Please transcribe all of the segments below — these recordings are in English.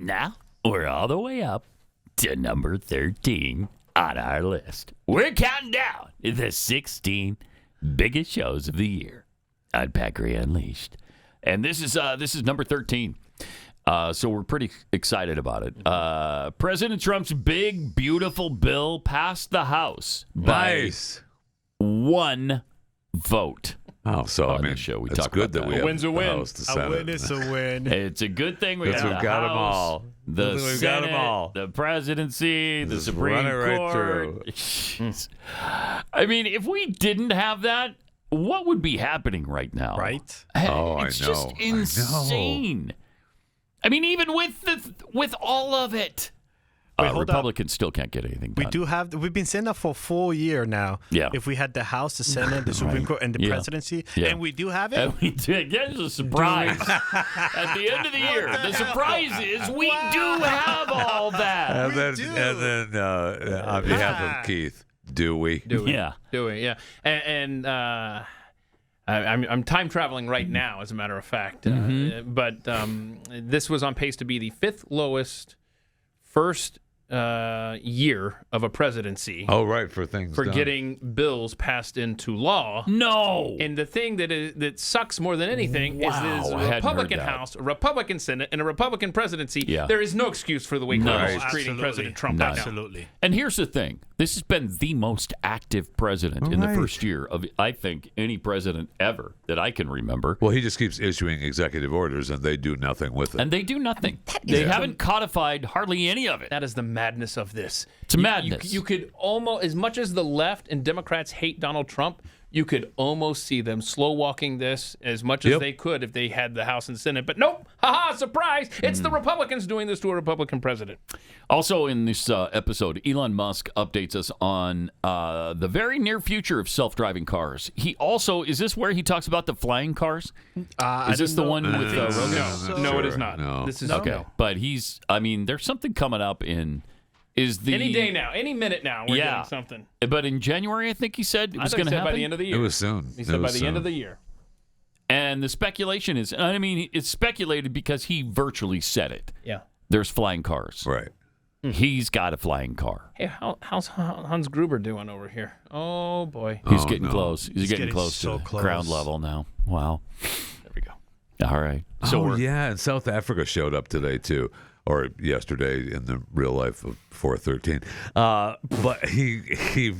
Now we're all the way up to number 13 on our list. We're counting down the 16 biggest shows of the year on Pat Gray Unleashed. And this is number 13. So we're pretty excited about it. President Trump's big, beautiful bill passed the House by one vote. Oh, so on the show. We it's talk good about that we a have win's a win. The House, the Senate. A win is a win. It's a good thing we have we've the got House, them all. the We've Senate, got them all. the presidency, the Just Supreme run it right Court. Jeez. I mean, if we didn't have that, what would be happening right now? Right? Oh, it's I know. just insane. I mean, even with all of it. Wait, hold Republicans still can't get anything done. We've been saying that for a full year now. Yeah. If we had the House, the Senate, the Supreme Court, and the presidency, and we do have it. And we did. Yeah, it's a surprise. At the end of the year, the surprise is we do have all that. And then on behalf of Keith, do we? Yeah. Do we? Yeah. And I'm time traveling right now, as a matter of fact. But this was on pace to be the fifth lowest first year of a presidency. Oh, right, for things for done. getting bills passed into law. No. And the thing that sucks more than anything is a Republican House, a Republican Senate, and a Republican presidency. Yeah. There is no excuse for the way Congress is treating Absolutely. President Trump None. right now. Absolutely. And here's the thing. This has been the most active president in the first year of, I think, any president ever that I can remember. Well, he just keeps issuing executive orders, and they do nothing with it. And they do nothing. They haven't codified hardly any of it. That is the madness of this. It's madness. You could almost, as much as the left and Democrats hate Donald Trump, you could almost see them slow walking this as much as they could if they had the House and Senate. But nope, haha, surprise! It's the Republicans doing this to a Republican president. Also in this episode, Elon Musk updates us on the very near future of self-driving cars. He also, is this where he talks about the flying cars? Is this the one with Rogan? No, it is not. No. This is Okay, but there's something coming up any day now, any minute now, we're getting something. But in January, I think he said it was going to happen by the end of the year. It was soon. He said by the end of the year. And the speculation is, it's speculated because he virtually said it. Yeah. There's flying cars. Right. He's got a flying car. Hey, how's Hans Gruber doing over here? Oh, boy. He's getting close. He's getting close so to close. Ground level now. Wow. There we go. All right. So and South Africa showed up today, too. Or yesterday in the real life of 413. But he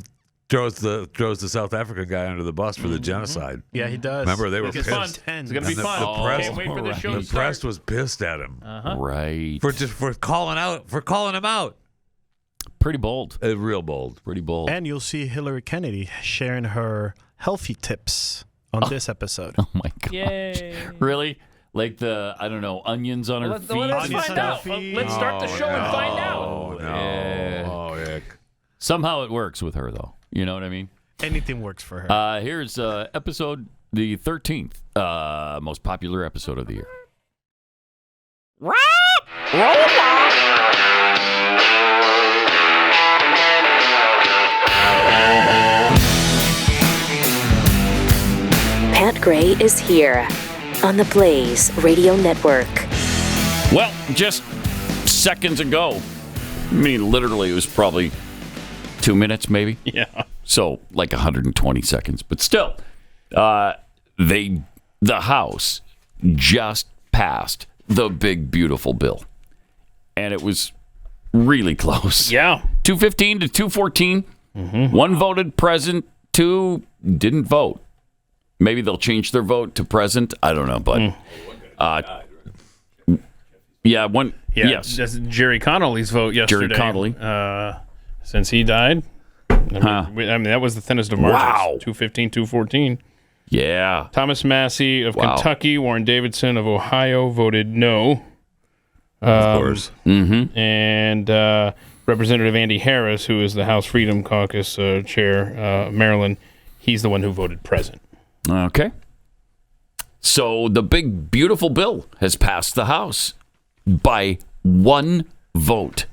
throws the South African guy under the bus for the genocide. Yeah, he does. Remember, they were It's pissed. fun. It's going to be And fun. the press- Can't wait for the show to The start. press was pissed at him right. for calling him out. Pretty bold. Real bold. Pretty bold. And you'll see Hilary Kennedy sharing her healthy tips on this episode. Oh, my gosh. Yay. Really? Like onions on her feet? Let's Onions find on her out. feet. Let's start the show and find out. Oh, no. Yeah. Oh, heck. Somehow it works with her, though. You know what I mean? Anything works for her. Here's episode the 13th, most popular episode of the year. Pat Gray is here on the Blaze Radio Network. Well, just seconds ago, literally it was probably 2 minutes maybe. Yeah. So like 120 seconds. But still, the House just passed the big, beautiful bill. And it was really close. Yeah. 215 to 214. One voted present, two didn't vote. Maybe they'll change their vote to present. I don't know, but one. Yeah, Yes, that's Jerry Connolly's vote yesterday. Jerry Connolly. Since he died, I mean, that was the thinnest of margins. Wow. 215, 214. Yeah. Thomas Massey of Kentucky, Warren Davidson of Ohio voted no. Of course. And Representative Andy Harris, who is the House Freedom Caucus chair, Maryland, he's the one who voted present. Okay. So the big, beautiful bill has passed the House by one vote.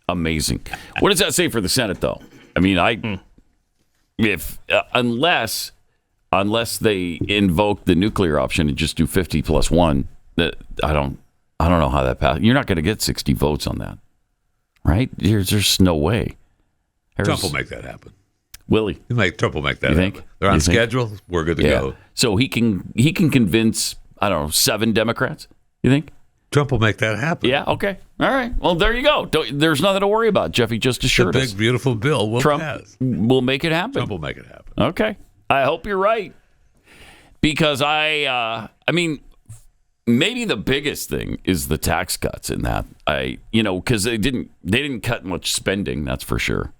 Amazing. What does that say for the Senate, though? I mean, unless they invoke the nuclear option and just do 50 plus 1, I I don't know how that passed. You're not going to get 60 votes on that, right? There's just no way. Trump will make that happen. Will he? Trump will make that You think? happen. They're on schedule. We're good to go. So he can convince, I don't know, 7 Democrats, you think? Trump will make that happen. Yeah, okay. All right. Well, there you go. There's nothing to worry about. Jeffy just assured us. The big, beautiful bill will Trump pass. will make it happen. Trump will make it happen. Okay. I hope you're right. Because I mean, maybe the biggest thing is the tax cuts in that. Because they didn't cut much spending, that's for sure.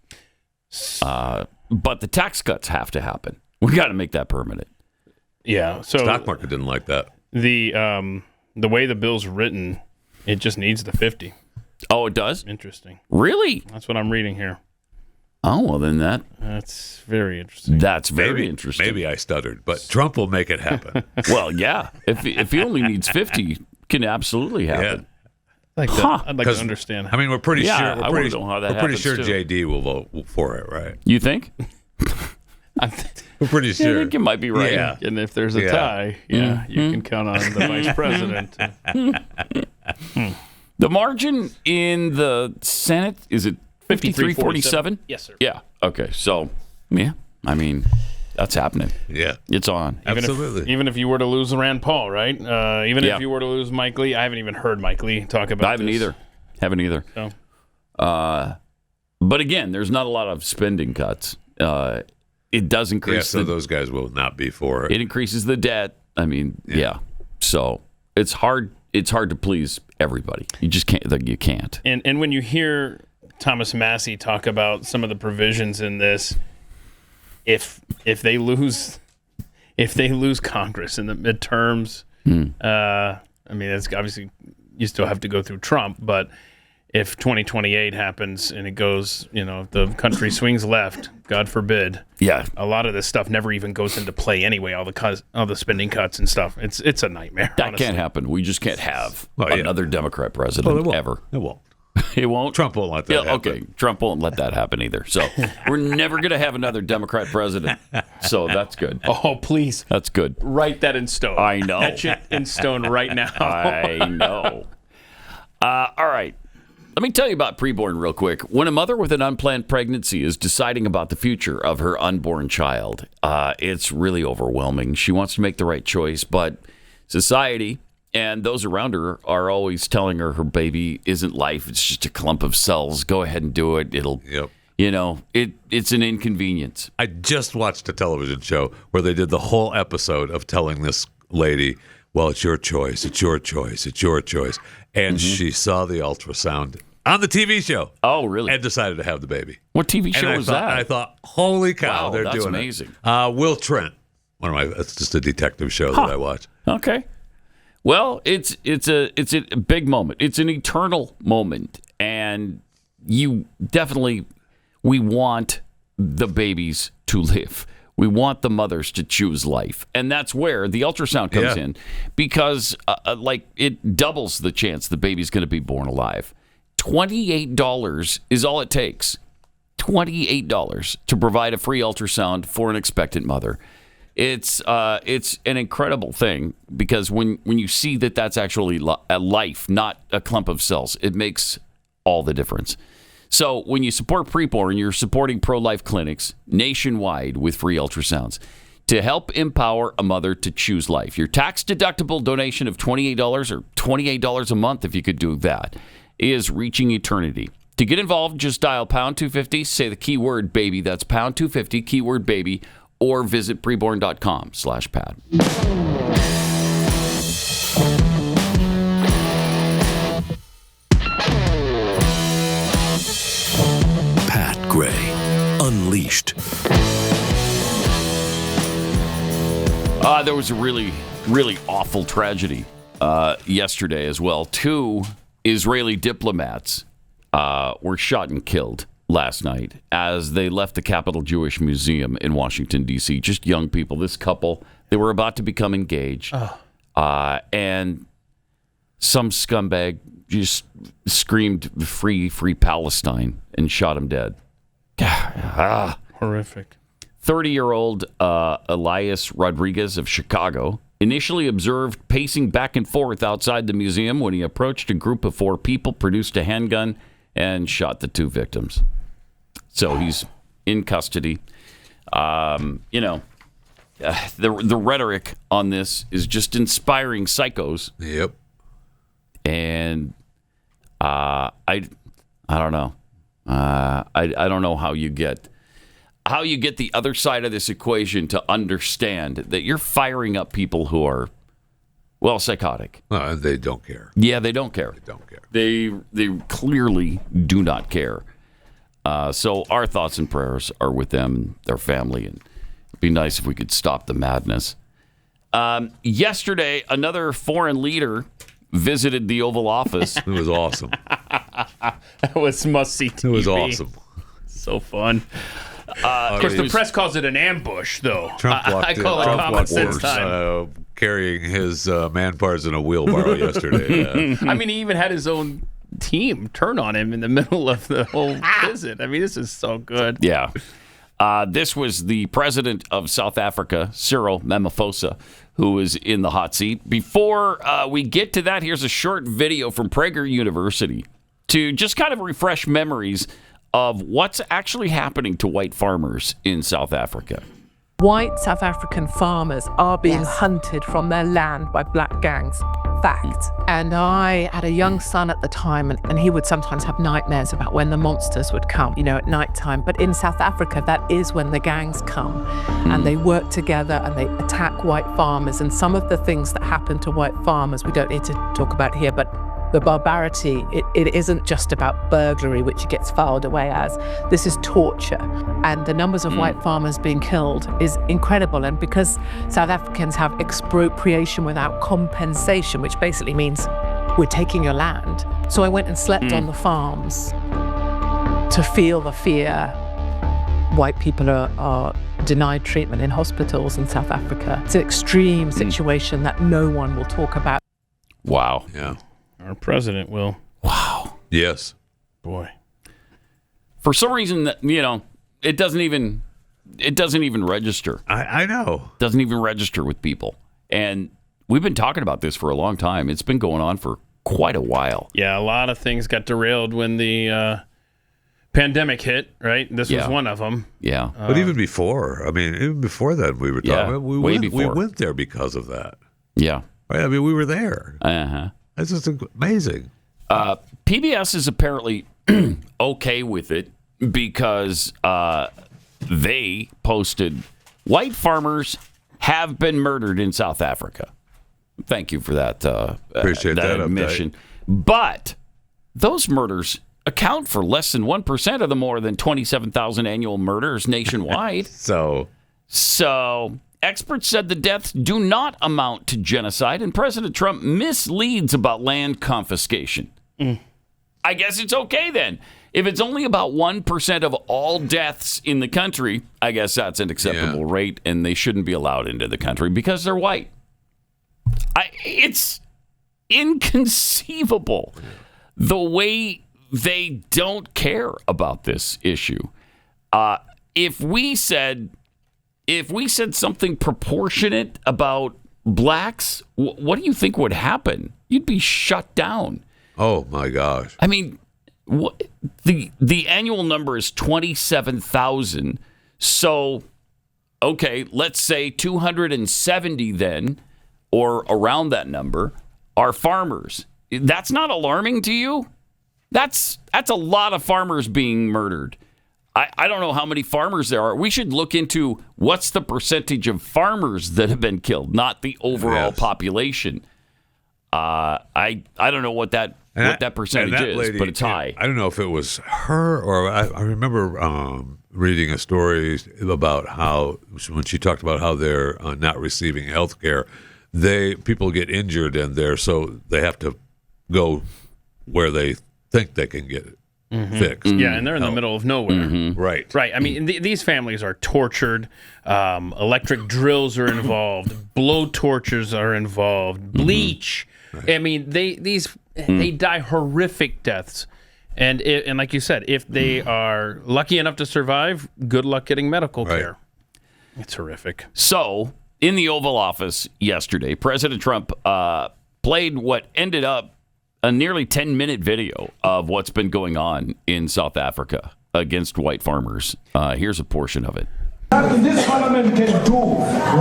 But the tax cuts have to happen. We got to make that permanent. Yeah. So stock market didn't like that. The way the bill's written, it just needs the 50. Oh, it does? Interesting. Really? That's what I'm reading here. Oh, well, then that's very interesting. That's very interesting. Maybe I stuttered, but Trump will make it happen. Well, yeah. If he only needs 50, can absolutely happen. Yeah. I'd like to understand. I mean, we're pretty sure. I want to know how that happens, sure too. JD will vote for it, right? You think? We're pretty sure. I think you might be right. Yeah. And if there's a tie, you can count on the vice president. The margin in the Senate, is it 53-47? Yes, sir. Yeah. Okay. So, yeah. I mean, that's happening. Yeah. It's on. Absolutely. Even if you were to lose Rand Paul, right? Even if you were to lose Mike Lee. I haven't even heard Mike Lee talk about I haven't this. either. So. But again, there's not a lot of spending cuts. It does increase. So those guys will not be for it. It increases the debt. I mean, yeah. So it's hard. It's hard to please everybody. You just can't. You can't. And when you hear Thomas Massey talk about some of the provisions in this, if they lose Congress in the midterms, I mean, it's obviously you still have to go through Trump, but if 2028 happens and it goes, if the country swings left, God forbid, a lot of this stuff never even goes into play anyway. All the spending cuts and stuff. It's a nightmare. That honestly. can't happen. We just can't have another Democrat president ever. It won't. It won't. Trump won't let that happen. Okay, Trump won't let that happen either. So we're never going to have another Democrat president. So that's good. Oh, please. That's good. Write that in stone. I know. Etch it in stone right now. I know. All right. Let me tell you about preborn real quick. When a mother with an unplanned pregnancy is deciding about the future of her unborn child, it's really overwhelming. She wants to make the right choice, but society and those around her are always telling her baby isn't life. It's just a clump of cells. Go ahead and do it. It'll, it's an inconvenience. I just watched a television show where they did the whole episode of telling this lady, well, it's your choice. It's your choice. It's your choice. And she saw the ultrasound on the TV show. Oh, really? And decided to have the baby. What TV show was that? I thought, holy cow, Wow, they're that's doing amazing. it. Will Trent. It's just a detective show that I watch. Okay. Well, it's a big moment. It's an eternal moment, and we want the babies to live. We want the mothers to choose life, and that's where the ultrasound comes in, because it doubles the chance the baby's going to be born alive. $28 is all it takes. $28 to provide a free ultrasound for an expectant mother. It's an incredible thing, because when you see that that's actually a life, not a clump of cells, it makes all the difference. So when you support preborn, you're supporting pro-life clinics nationwide with free ultrasounds to help empower a mother to choose life. Your tax-deductible donation of $28 or $28 a month, if you could do that, is reaching eternity. To get involved, just dial pound 250, say the keyword baby. That's pound 250, keyword baby, or visit preborn.com/Pat. Pat Gray Unleashed. There was a really, really awful tragedy yesterday as well. 2 Israeli diplomats were shot and killed last night as they left the Capitol Jewish Museum in Washington, D.C. Just young people. This couple, they were about to become engaged. And some scumbag just screamed, free, free Palestine, and shot him dead. Horrific. 30-year-old Elias Rodriguez of Chicago initially observed pacing back and forth outside the museum when he approached a group of 4 people, produced a handgun, and shot the 2 victims. So he's in custody. The rhetoric on this is just inspiring psychos. Yep. And I don't know. I don't know how you get the other side of this equation to understand that you're firing up people who are, well, psychotic. And they don't care. Yeah, they don't care. They don't care. They clearly do not care. So our thoughts and prayers are with them and their family, and it'd be nice if we could stop the madness. Yesterday, another foreign leader visited the Oval Office. It was awesome. That was must-see TV. It was awesome. So fun. Of course, the press calls it an ambush, though. Trump walked I call it common sense time. Carrying his man parts in a wheelbarrow yesterday. I mean, he even had his own team turn on him in the middle of the whole visit. I mean, this is so good. Yeah. This was the president of South Africa, Cyril Ramaphosa, who is in the hot seat. Before we get to that, here's a short video from Prager University to just kind of refresh memories of what's actually happening to white farmers in South Africa. White South African farmers are being hunted from their land by black gangs. Fact. And I had a young son at the time, and he would sometimes have nightmares about when the monsters would come, at nighttime. But in South Africa, that is when the gangs come, and they work together and they attack white farmers. And some of the things that happen to white farmers, we don't need to talk about here, but the barbarity, it isn't just about burglary, which gets filed away as. This is torture. And the numbers of white farmers being killed is incredible. And because South Africans have expropriation without compensation, which basically means we're taking your land. So I went and slept on the farms to feel the fear. White people are denied treatment in hospitals in South Africa. It's an extreme situation that no one will talk about. Wow. Yeah. Our president will. Wow. Yes. Boy. For some reason, it doesn't even register. I know. Doesn't even register with people. And we've been talking about this for a long time. It's been going on for quite a while. Yeah, a lot of things got derailed when the pandemic hit, right? This was one of them. Yeah. But even before that, we were talking. We went there because of that. Yeah. Right? I mean, we were there. Uh-huh. That's just amazing. PBS is apparently okay with it because they posted, white farmers have been murdered in South Africa. Thank you for that. Appreciate that admission. But those murders account for less than 1% of the more than 27,000 annual murders nationwide. So experts said the deaths do not amount to genocide, and President Trump misleads about land confiscation. I guess it's okay then. If it's only about 1% of all deaths in the country, I guess that's an acceptable rate, and they shouldn't be allowed into the country because they're white. It's inconceivable the way they don't care about this issue. If we said something proportionate about blacks, what do you think would happen? You'd be shut down. Oh my gosh! I mean, the annual number is 27,000. So, okay, let's say 270 then, or around that number, are farmers. That's not alarming to you? That's a lot of farmers being murdered. I don't know how many farmers there are. We should look into what's the percentage of farmers that have been killed, not the overall population. I don't know what that percentage is, lady, but it's high. I don't know if it was her or I remember reading a story about how when she talked about how they're not receiving health care, people get injured and so they have to go where they think they can get it fixed. Yeah, and they're in the middle of nowhere. Right. Right. I mean, these families are tortured. Electric drills are involved. Blow tortures are involved. Bleach. I mean, they die horrific deaths. And like you said, if they are lucky enough to survive, good luck getting medical care. It's horrific. So in the Oval Office yesterday, President Trump played what ended up a nearly 10-minute video of what's been going on in South Africa against white farmers. Here's a portion of it. This parliament can do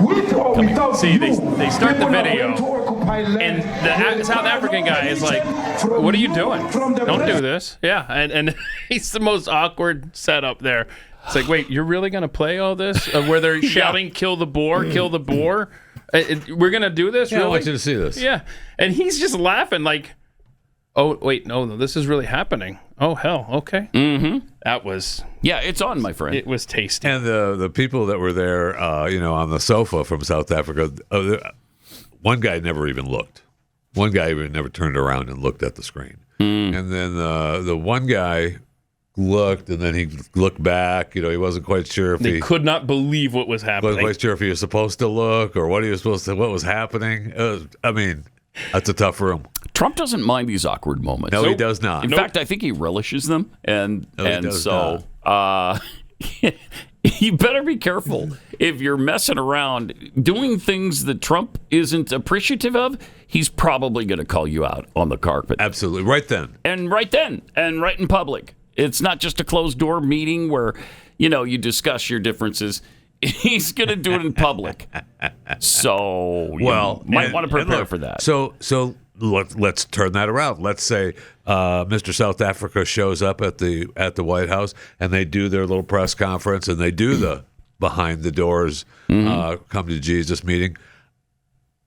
with or without. See, they start the video, and the South African guy is like, "What are you doing? Don't do this." Yeah, and he's the most awkward setup there. It's like, wait, you're really gonna play all this where they're shouting, "Kill the boar! Kill the boar!" We're gonna do this? Yeah, really? I want you to see this. Yeah, and he's just laughing like, "Oh wait, no, this is really happening." Oh hell, okay. Mm-hmm. That was it's on, my friend. It was tasty. And the people that were there, on the sofa from South Africa, one guy never even looked. One guy even never turned around and looked at the screen. And then the one guy looked, and then he looked back. He wasn't quite sure if They could not believe what was happening. wasn't quite sure if he was supposed to look or what was happening. That's a tough room. Trump doesn't mind these awkward moments. No, he does not. In fact, I think he relishes them, and does so you better be careful if you're messing around doing things that Trump isn't appreciative of. He's probably going to call you out on the carpet. Absolutely, right then, and right in public. It's not just a closed door meeting where you discuss your differences. He's going to do it in public. So you might want to prepare for that. So let's turn that around. Let's say Mr. South Africa shows up at the White House, and they do their little press conference, and they do the behind the doors come to Jesus meeting.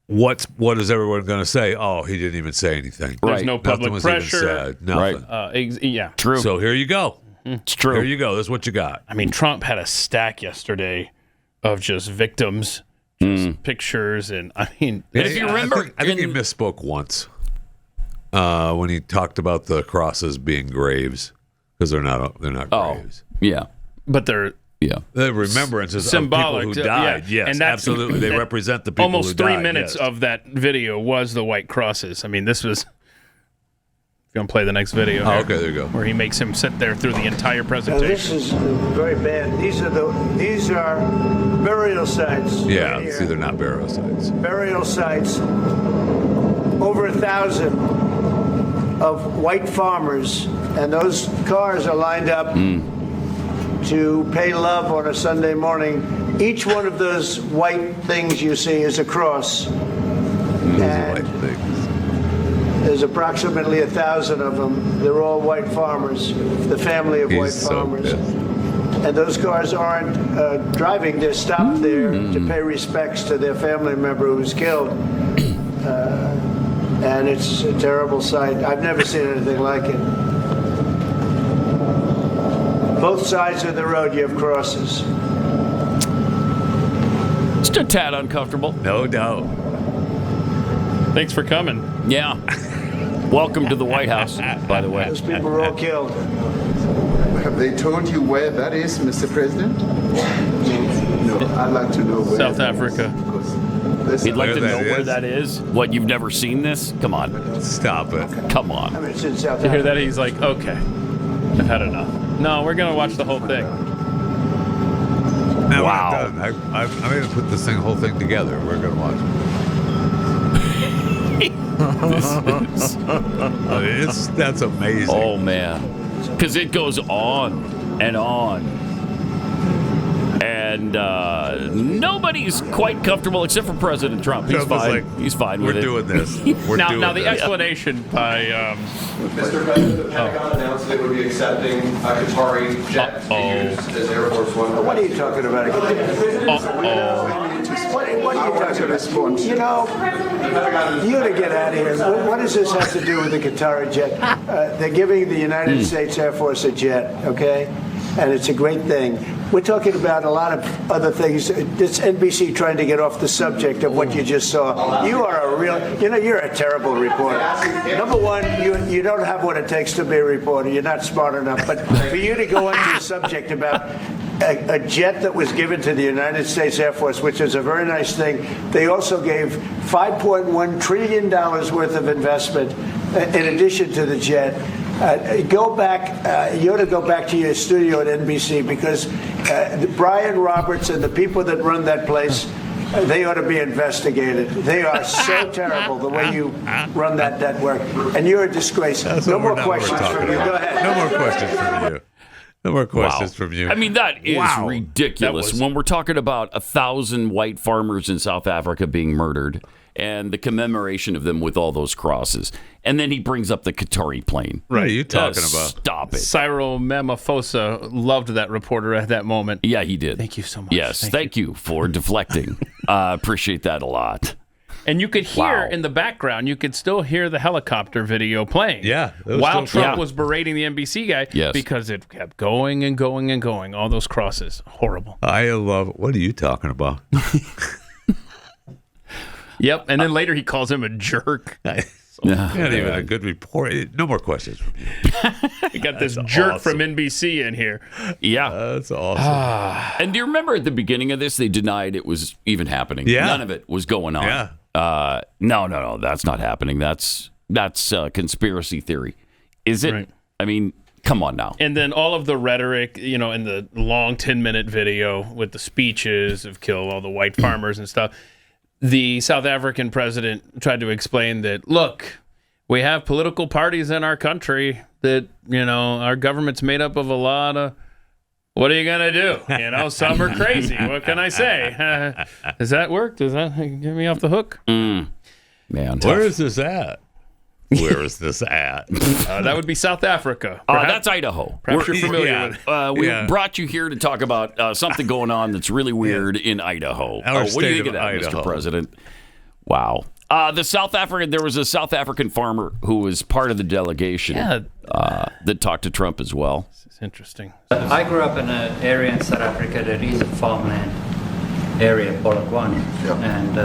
What is everyone going to say? Oh, he didn't even say anything. There's no public Nothing was pressure. Even said. Nothing. Right. Yeah. True. So here you go. It's true. Here you go. This is what you got. I mean, Trump had a stack yesterday of just victims, just pictures, and I mean, if you remember, I think he misspoke once when he talked about the crosses being graves, because they're not graves. Yeah, but they're the remembrances symbolic of people who died. Yeah. Yes, and that's, absolutely. They represent the people almost who died. Almost 3 minutes of that video was the white crosses. I mean, this was. If you want to play the next video, okay, there you go. Where he makes him sit there through the entire presentation. Now, this is very bad. These are burial sites. Yeah, right see, they're not burial sites. Burial sites. Over 1,000 of white farmers, and those cars are lined up to pay love on a Sunday morning. Each one of those white things you see is a cross. White things. There's approximately 1,000 of them. They're all white farmers, the family of white farmers. And those cars aren't driving. They're stopped there to pay respects to their family member who was killed. And it's a terrible sight. I've never seen anything like it. Both sides of the road, you have crosses. Just a tad uncomfortable. No doubt. Thanks for coming. Yeah. Welcome to the White House, by the way. Those people were all killed. Have they told you where that is, Mr. President? No, I'd like to know where. South Africa. You'd like to know where that is? What, you've never seen this? Come on. Stop it. Come on. I mean, it's in South You Africa. hear that? He's like, okay, I've had enough. No, we're going to watch the whole thing. Now Wow. we're done. I'm going to put this whole thing together. We're going to watch it. That's amazing. Oh, man. Because it goes on and on. And nobody's quite comfortable except for President Trump. He's Trump was fine. like, He's fine with it. We're doing this. Now the explanation by Mr. President, the Pentagon announced it would be accepting a Qatari jet to use as Air Force One. What are you talking about? What are you talking about? You know, you got to get out of here. What does this have to do with the Qatari jet? They're giving the United States Air Force a jet, okay? And it's a great thing. We're talking about a lot of other things. It's NBC trying to get off the subject of what you just saw. You are a real, you're a terrible reporter. Number one, you don't have what it takes to be a reporter. You're not smart enough. But for you to go into a subject about a jet that was given to the United States Air Force, which is a very nice thing. They also gave $5.1 trillion worth of investment in addition to the jet. Go back. You ought to go back to your studio at NBC because Brian Roberts and the people that run that place They ought to be investigated. They are so terrible the way you run that network, and you're a disgrace. No more questions from you. Go ahead. No more questions from you. No more questions from you. I mean, that is ridiculous. When we're talking about 1,000 white farmers in South Africa being murdered and the commemoration of them with all those crosses. And then he brings up the Qatari plane. Right, you talking about? Stop it. Cyril Ramaphosa loved that reporter at that moment. Yeah, he did. Thank you so much. Yes, thank you for deflecting. Appreciate that a lot. And you could hear in the background, you could still hear the helicopter video playing. Yeah. While Trump was berating the NBC guy because it kept going and going and going. All those crosses. Horrible. I love it. What are you talking about? Yep. And then later he calls him a jerk. Not even a good report. No more questions from you. You got this jerk from NBC in here. Yeah. That's awesome. And do you remember at the beginning of this, they denied it was even happening? Yeah. None of it was going on. Yeah. No, that's not happening. That's conspiracy theory. Is it? Right. I mean, come on now. And then all of the rhetoric, in the long 10-minute video with the speeches of kill all the white farmers and stuff. The South African president tried to explain that, look, we have political parties in our country that, our government's made up of a lot of, what are you going to do? Some are crazy. What can I say? Does that work? Does that get me off the hook? Man, where is this at? Where is this at? That would be South Africa. That's Idaho. Perhaps you're familiar with it. We brought you here to talk about something going on that's really weird in Idaho. Our What do you think of that, Idaho. Mr. President? Wow. There was a South African farmer who was part of the delegation that talked to Trump as well. It's interesting. I grew up in an area in South Africa that is a farmland area, Polokwane, and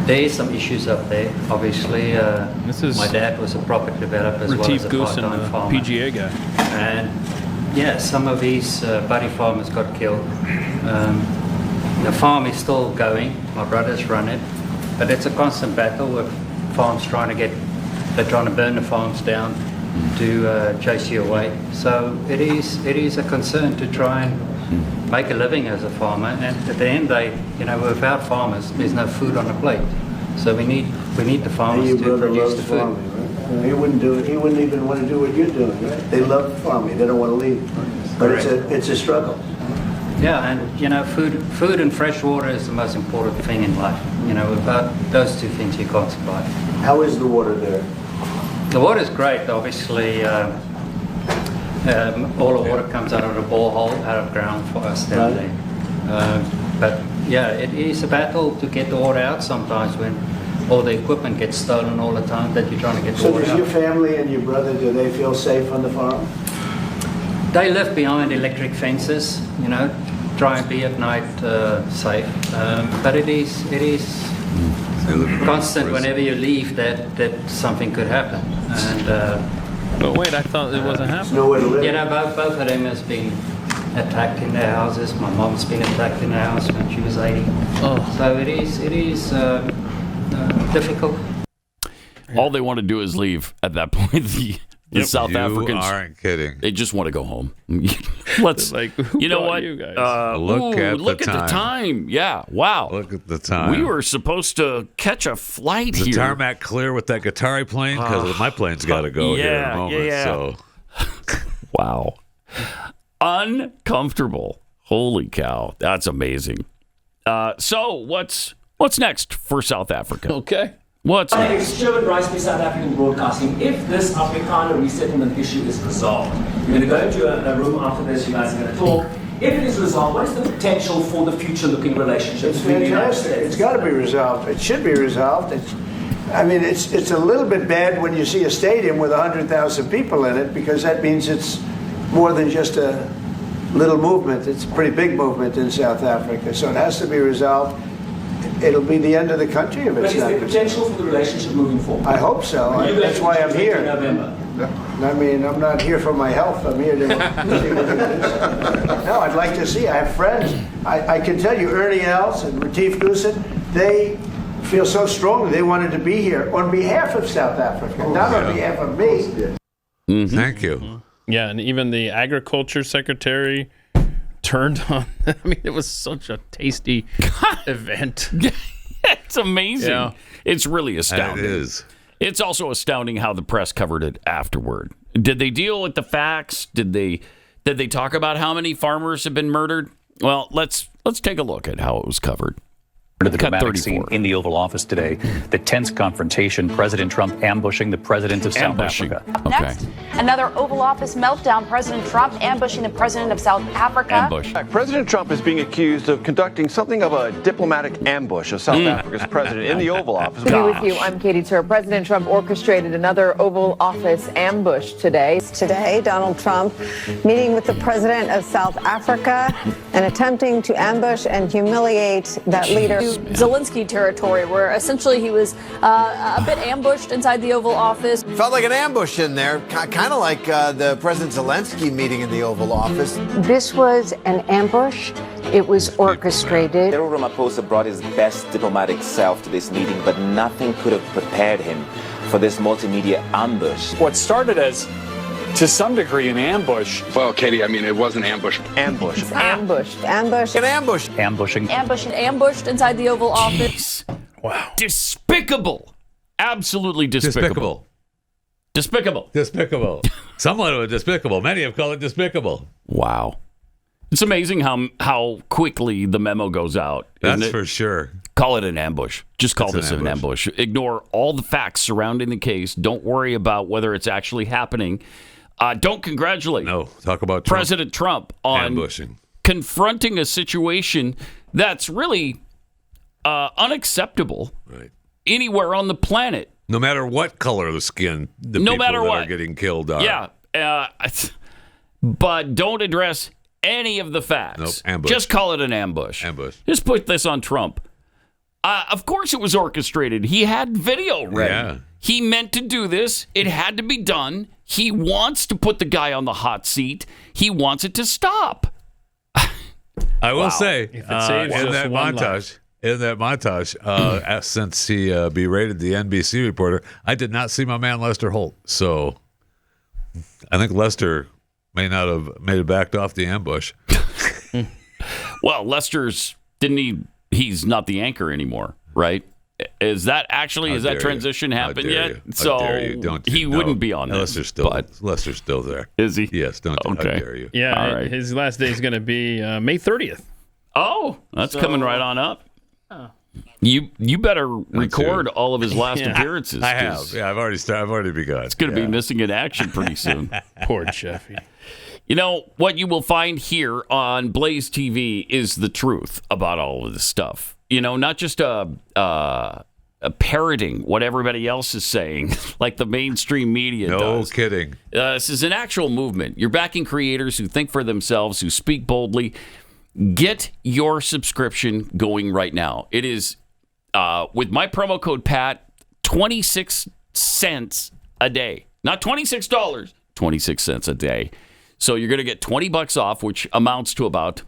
there is some issues up there. Obviously, my dad was a property developer as well as a part-time farmer. PGA guy. And some of these buddy farmers got killed. The farm is still going. My brothers run it, but it's a constant battle with farms they're trying to burn the farms down to chase you away. So it is a concern to try and make a living as a farmer, and at the end they, without farmers, there's no food on the plate. So we need the farmers to produce the food. Farming, right? He wouldn't do it. He wouldn't even want to do what you're doing. Right? They love farming. They don't want to leave. But it's a struggle. Yeah, and food and fresh water is the most important thing in life. Without those two things, you can't survive. How is the water there? The water is great. Obviously, all the water comes out of the borehole, out of ground for us down there. But it is a battle to get the water out sometimes when all the equipment gets stolen all the time that you're trying to get the water out. So does your family and your brother, do they feel safe on the farm? They live behind electric fences, try and be at night safe. But it is constant whenever you leave that something could happen. And but wait, I thought it wasn't happening. Nowhere to live. Both of them has been attacked in their houses. My mom's been attacked in her house when she was 80. Oh. So it is difficult. All they want to do is leave at that point. The South Africans aren't kidding. They just want to go home. Let's you know what? You guys? Look at the time. Yeah. Wow. Look at the time. We were supposed to catch a flight here. The tarmac clear with that Qatari plane? Because my plane's got to go here in a moment. So. Wow. Uncomfortable. Holy cow. That's amazing. So what's next for South Africa? Okay. What's next? Sherwood Rice for South African Broadcasting. If this Afrikaner resettlement issue is resolved, we're going to go into a room after this. You guys are going to talk. If it is resolved, what is the potential for the future-looking relationships? It's fantastic. It's got to be resolved. It should be resolved. It's a little bit bad when you see a stadium with 100,000 people in it, because that means it's more than just a little movement. It's a pretty big movement in South Africa. So it has to be resolved. It'll be the end of the country if it's not. But is there potential for the relationship moving forward? I hope so. That's why I'm here. November. I mean, I'm not here for my health. I'm here to see what it is. No, I'd like to see. I have friends. I can tell you, Ernie Els and Retief Goosen, they feel so strongly they wanted to be here on behalf of South Africa, not on behalf of me. Thank you. Yeah, and even the agriculture secretary turned on. I mean, it was such a tasty event. It's amazing. Yeah. It's really astounding. It is. It's also astounding how the press covered it afterward. Did they deal with the facts? Did they talk about how many farmers have been murdered? Well, let's take a look at how it was covered. To the dramatic scene in the Oval Office today, the tense confrontation, President Trump ambushing the president of South Africa. Next, another Oval Office meltdown. President Trump ambushing the president of South Africa. President Trump is being accused of conducting something of a diplomatic ambush of South Africa's president in the Oval Office. To be with you, I'm Katie Tur. President Trump orchestrated another Oval Office ambush today. Today, Donald Trump meeting with the president of South Africa and attempting to ambush and humiliate that leader. Zelensky territory, where essentially he was a bit ambushed inside the Oval Office. Felt like an ambush in there, kind of like the President Zelensky meeting in the Oval Office. This was an ambush. It was orchestrated. Cyril Ramaphosa brought his best diplomatic self to this meeting, but nothing could have prepared him for this multimedia ambush. What started as, to some degree, an ambush. Well, Katie, I mean, it was an ambush. Ambush. Ambushed. Ambush. An ambush. Ambushing. Ambushed inside the Oval Office. Wow. Despicable. Absolutely despicable. Despicable. Somewhat of a despicable. Many have called it despicable. Wow. It's amazing how quickly the memo goes out. That's for sure. Call it an ambush. Just call this an ambush. Ignore all the facts surrounding the case. Don't worry about whether it's actually happening. Don't congratulate talk about President Trump on ambushing, confronting a situation that's really unacceptable anywhere on the planet. No matter what color of the skin the people that are getting killed are. Yeah. But don't address any of the facts. Nope. Ambush. Just call it an ambush. Just put this on Trump. Of course it was orchestrated. He had video ready. Yeah. He meant to do this. It had to be done. He wants to put the guy on the hot seat. He wants it to stop. I will say, If it saves in just that one montage, since he berated the NBC reporter, I did not see my man Lester Holt. So I think Lester may not have made it backed off the ambush. Well, he's not the anchor anymore, right? Is that transition happened yet? So he wouldn't be on this. Lester's still there. Is he? Yes, how dare you. Yeah, All right. His last day is going to be May 30th. Oh, that's coming right on up. You better record all of his last appearances. I have. Yeah, I've already begun. It's going to be missing in action pretty soon. Poor Jeffy. You know, what you will find here on Blaze TV is the truth about all of this stuff. You know, not just parroting what everybody else is saying, like the mainstream media does. No kidding. This is an actual movement. You're backing creators who think for themselves, who speak boldly. Get your subscription going right now. It is, with my promo code PAT, 26 cents a day. Not $26, 26 cents a day. So you're going to get $20 off, which amounts to about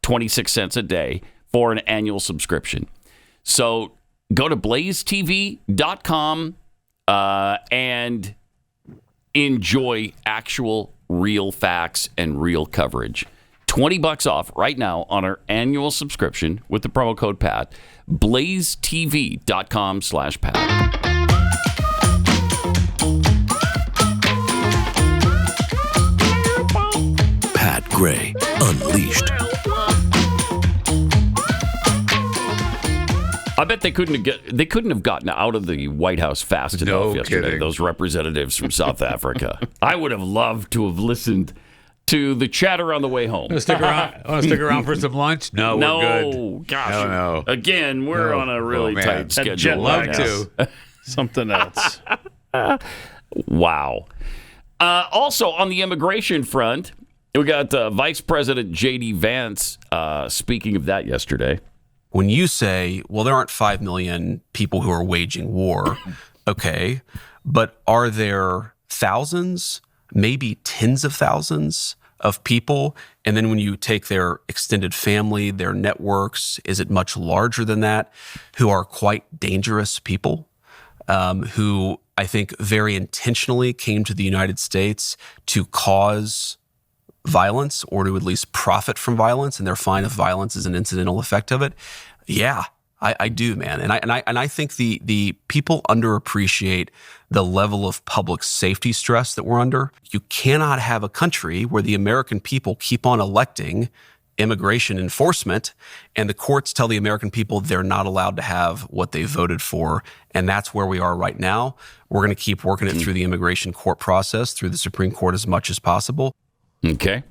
26 cents a day for an annual subscription. So go to blazetv.com and enjoy actual real facts and real coverage. $20 off right now on our annual subscription with the promo code PAT. blazetv.com/PAT. Pat Gray Unleashed. I bet they couldn't have gotten out of the White House fast enough yesterday. Kidding. Those representatives from South Africa. I would have loved to have listened to the chatter on the way home. Want to stick around for some lunch? No, we're good. Gosh. No. Again, we're on a really tight schedule. Jet lag Love is to. something else. Wow. Also, on the immigration front, we got Vice President J.D. Vance speaking of that yesterday. When you say, well, there aren't 5 million people who are waging war, okay, but are there thousands, maybe tens of thousands of people? And then when you take their extended family, their networks, is it much larger than that, who are quite dangerous people, who I think very intentionally came to the United States to cause violence or to at least profit from violence, and they're fine if violence is an incidental effect of it. Yeah, I do, man. And I think the people underappreciate the level of public safety stress that we're under. You cannot have a country where the American people keep on electing immigration enforcement, and the courts tell the American people they're not allowed to have what they voted for. And that's where we are right now. We're going to keep working it through the immigration court process, through the Supreme Court as much as possible. Okay.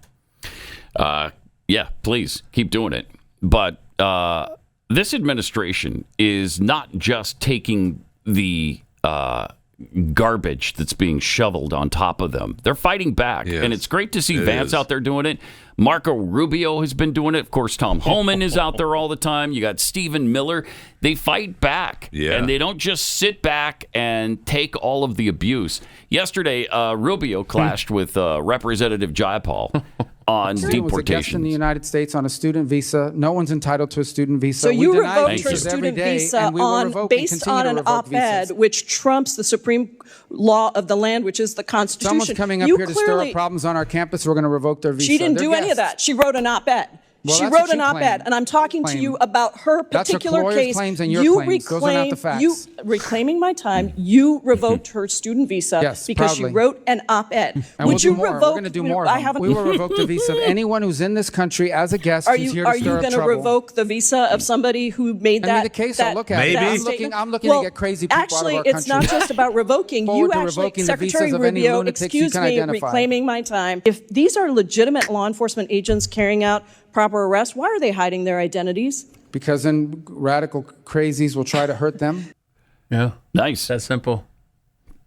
Yeah, please keep doing it. But this administration is not just taking the garbage that's being shoveled on top of them. They're fighting back. Yes, and it's great to see Vance out there doing it. Marco Rubio has been doing it. Of course, Tom Homan is out there all the time. You got Stephen Miller. They fight back. Yeah. And they don't just sit back and take all of the abuse. Yesterday, Rubio clashed with Representative Jayapal on deportation. Was a guest in the United States on a student visa. No one's entitled to a student visa. So you revoked her student visa based on an op-ed, which trumps the supreme law of the land, which is the Constitution. Someone's coming up here to stir up problems on our campus. We're going to revoke their visa. She didn't do any of that. She wrote an op-ed. Well, she wrote an op-ed, and I'm talking to you about her particular case. Claims and your claims. Those are not the facts. You reclaiming my time. You revoked her student visa because she wrote an op-ed. And would you revoke? We're going to do more. We will revoke the visa of anyone who's in this country as a guest. Are you going to revoke the visa of somebody who made that? The case. I'll look at it. I'm looking to get crazy people out of our country. Actually, it's not just about revoking. You actually, Secretary Rubio, excuse me, reclaiming my time. If these are legitimate law enforcement agents carrying out proper arrest, why are they hiding their identities? Because then radical crazies will try to hurt them. Yeah. Nice. That's simple.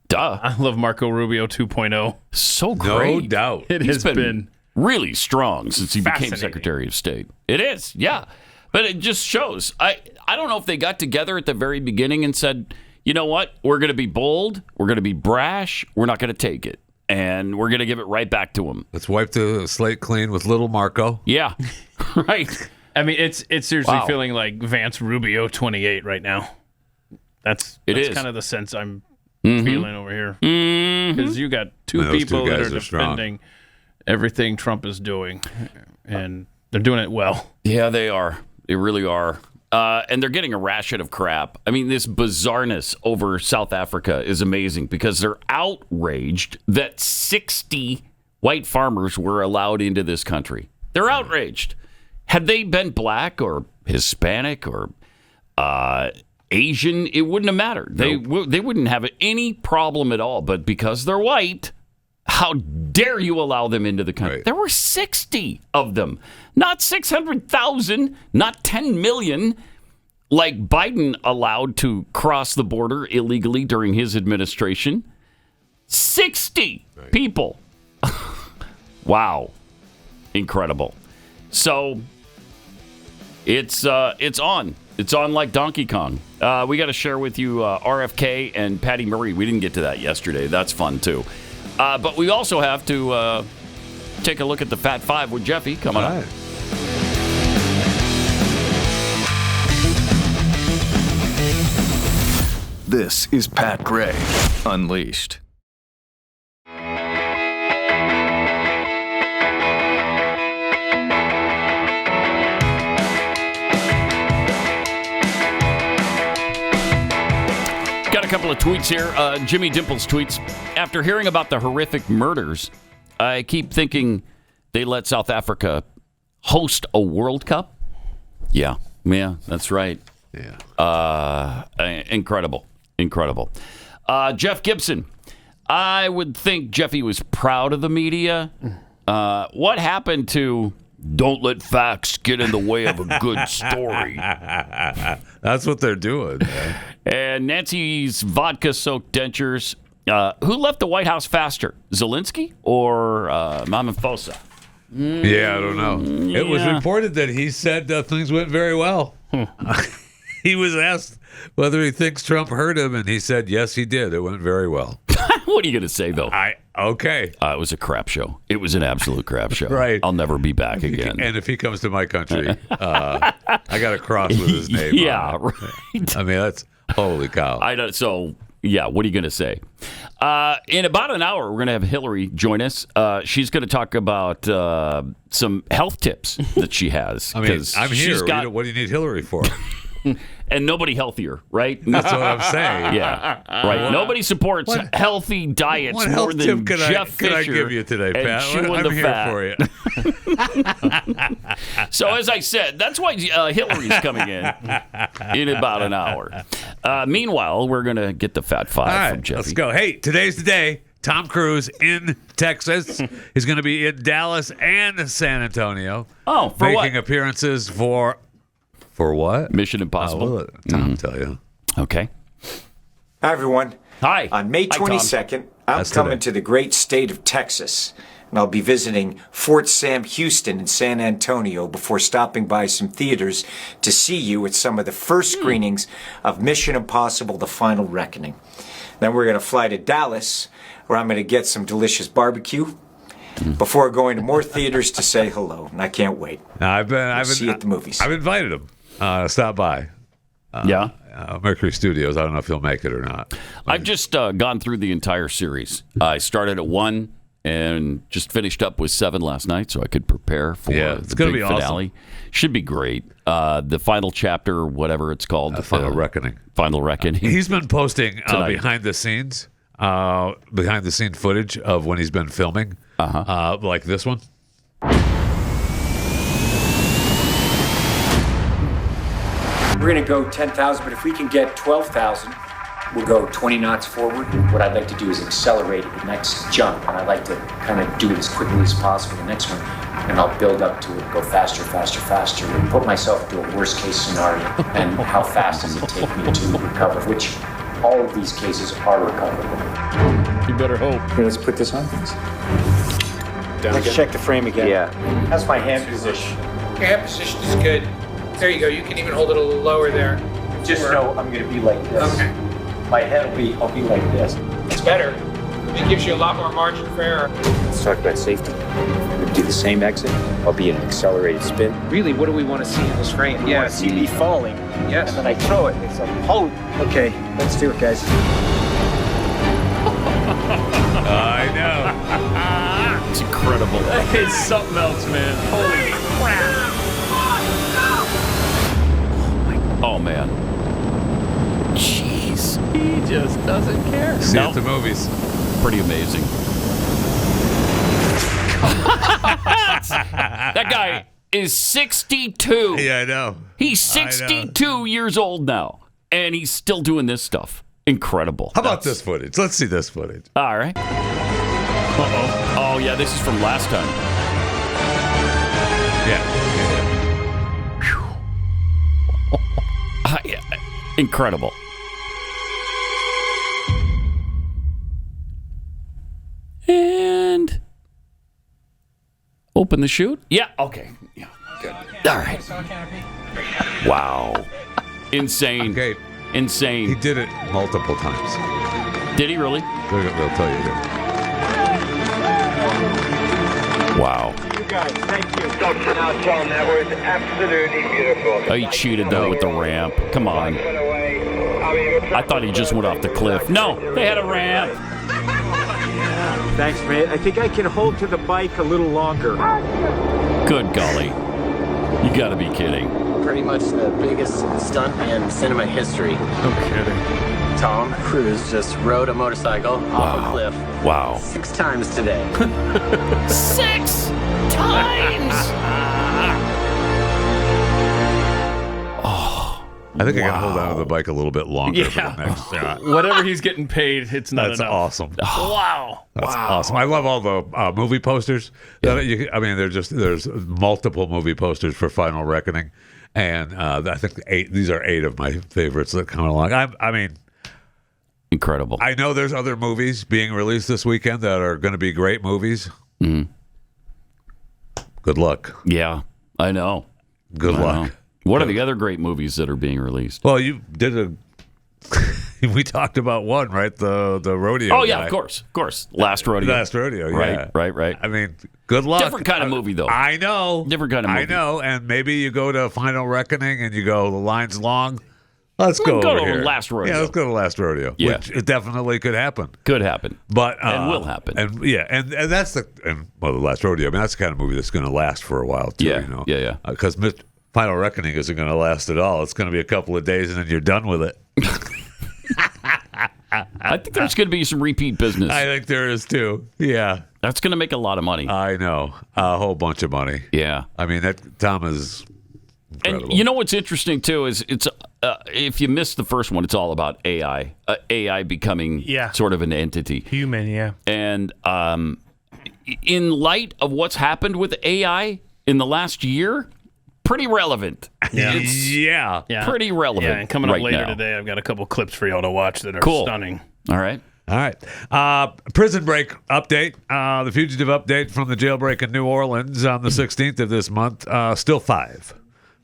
Duh. I love Marco Rubio 2.0. So great. No doubt. It has been really strong since he became Secretary of State. It is, yeah. But it just shows. I don't know if they got together at the very beginning and said, you know what? We're going to be bold. We're going to be brash. We're not going to take it. And we're going to give it right back to him. Let's wipe the slate clean with little Marco. Yeah, right. I mean, it's seriously feeling like Vance Rubio 28 right now. That's kind of the sense I'm feeling over here. Because you got two people that are defending everything Trump is doing. And they're doing it well. Yeah, they are. They really are. And they're getting a ration of crap. I mean, this bizarreness over South Africa is amazing because they're outraged that 60 white farmers were allowed into this country. They're outraged. Had they been black or Hispanic or Asian, it wouldn't have mattered. Nope. They wouldn't have any problem at all. But because they're white, how dare you allow them into the country? Right. There were 60 of them, not 600,000, not 10 million, like Biden allowed to cross the border illegally during his administration. 60 people. Wow. Incredible. So it's on. It's on like Donkey Kong. We got to share with you RFK and Patty Murray. We didn't get to that yesterday. That's fun, too. But we also have to take a look at the Fat Five with Jeffy coming up. This is Pat Gray Unleashed. Got a couple of tweets here. Jimmy Dimples tweets, after hearing about the horrific murders, I keep thinking they let South Africa host a World Cup. Yeah, that's right. Yeah. Incredible. Jeff Gibson, I would think Jeffy was proud of the media. What happened to don't let facts get in the way of a good story? That's what they're doing, man. And Nancy's vodka-soaked dentures. Who left the White House faster, Zelensky or Ramaphosa? Yeah, I don't know. Yeah. It was reported that he said things went very well. He was asked whether he thinks Trump hurt him, and he said, yes, he did. It went very well. What are you going to say, though? Okay. It was a crap show. It was an absolute crap show. Right. I'll never be back again. And if he comes to my country, I got a cross with his name. Yeah, on it. right. I mean, that's holy cow. So, Yeah, what are you going to say? In about an hour, we're going to have Hilary join us. She's going to talk about some health tips that she has. I mean, I'm here. What do you need Hilary for? And nobody healthier, right? That's what I'm saying. Yeah, right. Nobody supports healthy diets more than Jeff Fisher. Can I give you today, Pat? I'm here fat. for you. So as I said, that's why Hillary's coming in about an hour. Meanwhile, we're going to get the Fat Five from Jeffy. Let's go. Hey, today's the day. Tom Cruise in Texas. He's going to be in Dallas and San Antonio. Oh, for making what? appearances for what? Mission Impossible. Tom tell you. Okay. Hi, everyone. Hi. On May 22nd, I'm coming to the great state of Texas, and I'll be visiting Fort Sam Houston and San Antonio before stopping by some theaters to see you at some of the first screenings of Mission Impossible: The Final Reckoning. Then we're going to fly to Dallas, where I'm going to get some delicious barbecue before going to more theaters to say hello, and I can't wait. I've see you at the movies. I've invited him. Stop by. Mercury Studios. I don't know if he'll make it or not. I've just gone through the entire series. I started at 1 and just finished up with 7 last night, so I could prepare for it's the gonna big be finale. Awesome. Should be great. The final chapter, whatever it's called, the Final Reckoning. Final Reckoning. He's been posting behind the scenes footage of when he's been filming, like this one. We're going to go 10,000, but if we can get 12,000, we'll go 20 knots forward. What I'd like to do is accelerate the next jump, and I'd like to kind of do it as quickly as possible, the next one, and I'll build up to it, go faster, faster, faster, and put myself into a worst-case scenario, and how fast does it take me to recover, which all of these cases are recoverable. You better hope. Here, let's put this on. Let's check the frame again. Yeah. How's my hand position? Your hand position is good. There you go. You can even hold it a little lower there. Just know I'm going to be like this. Okay. My head I'll be like this. It's better. It gives you a lot more margin for error. Let's talk about safety. We'll do the same exit. I'll be in an accelerated spin. Really, what do we want to see in this frame? I want to see me falling. Yes. And then I throw it. It's like, oh, okay, let's do it, guys. I know. It's incredible. It's something else, man. Holy crap. Oh, man. Jeez. He just doesn't care. See at the movies. Pretty amazing. That guy is 62. Yeah, I know. He's 62 years old now, and he's still doing this stuff. Incredible. How about this footage? Let's see this footage. All right. Uh-oh. Oh, yeah, this is from last time. Yeah. Incredible. And open the chute. Yeah. Okay. Yeah. Good. All right. Wow. Insane. Okay. Insane. He did it multiple times. Did he really? They'll tell you here. Wow. You guys, thank you. Now, John, that was absolutely beautiful. Oh, he cheated though with the ramp. Come on. I thought he just went off the cliff. No, they had a ramp. Thanks, man. I think I can hold to the bike a little longer. Good golly. You gotta be kidding. Pretty much the biggest stuntman in cinema history. No kidding. Tom Cruise just rode a motorcycle off a cliff. Wow. 6 times today. 6 times! I think I can hold on to the bike a little bit longer for the next shot. Whatever he's getting paid, it's not That's enough. awesome. Wow. That's awesome. I love all the movie posters. Yeah. There's multiple movie posters for Final Reckoning, and I think these are 8 of my favorites that come along. I mean, incredible. I know there's other movies being released this weekend that are going to be great movies. Mm. Good luck. Yeah, I know. Good luck. What are the other great movies that are being released? Well, you did we talked about one, right? The rodeo. Oh yeah, guy. of course. Last rodeo. Last rodeo. Yeah. Right. I mean, good luck. Different kind of movie, though. I know. Different kind of movie. I know. And maybe you go to Final Reckoning and you go, the line's long. Let's go over to here. Last Rodeo. Yeah, let's go to Last Rodeo. Yeah. Which it definitely could happen. Could happen. But and will happen. And that's the Last Rodeo. I mean, that's the kind of movie that's going to last for a while too. Yeah. Yeah. Because Final Reckoning isn't going to last at all. It's going to be a couple of days and then you're done with it. I think there's going to be some repeat business. I think there is too. Yeah. That's going to make a lot of money. I know. A whole bunch of money. Yeah. I mean, that Tom is incredible. And you know what's interesting too is it's if you missed the first one, it's all about AI. AI becoming sort of an entity. Human, yeah. And in light of what's happened with AI in the last year, pretty relevant. Yeah. It's pretty relevant. Yeah, and coming up right later now. today, I've got a couple clips for y'all to watch that are stunning. All right. Prison break update. The fugitive update from the jailbreak in New Orleans on the 16th of this month.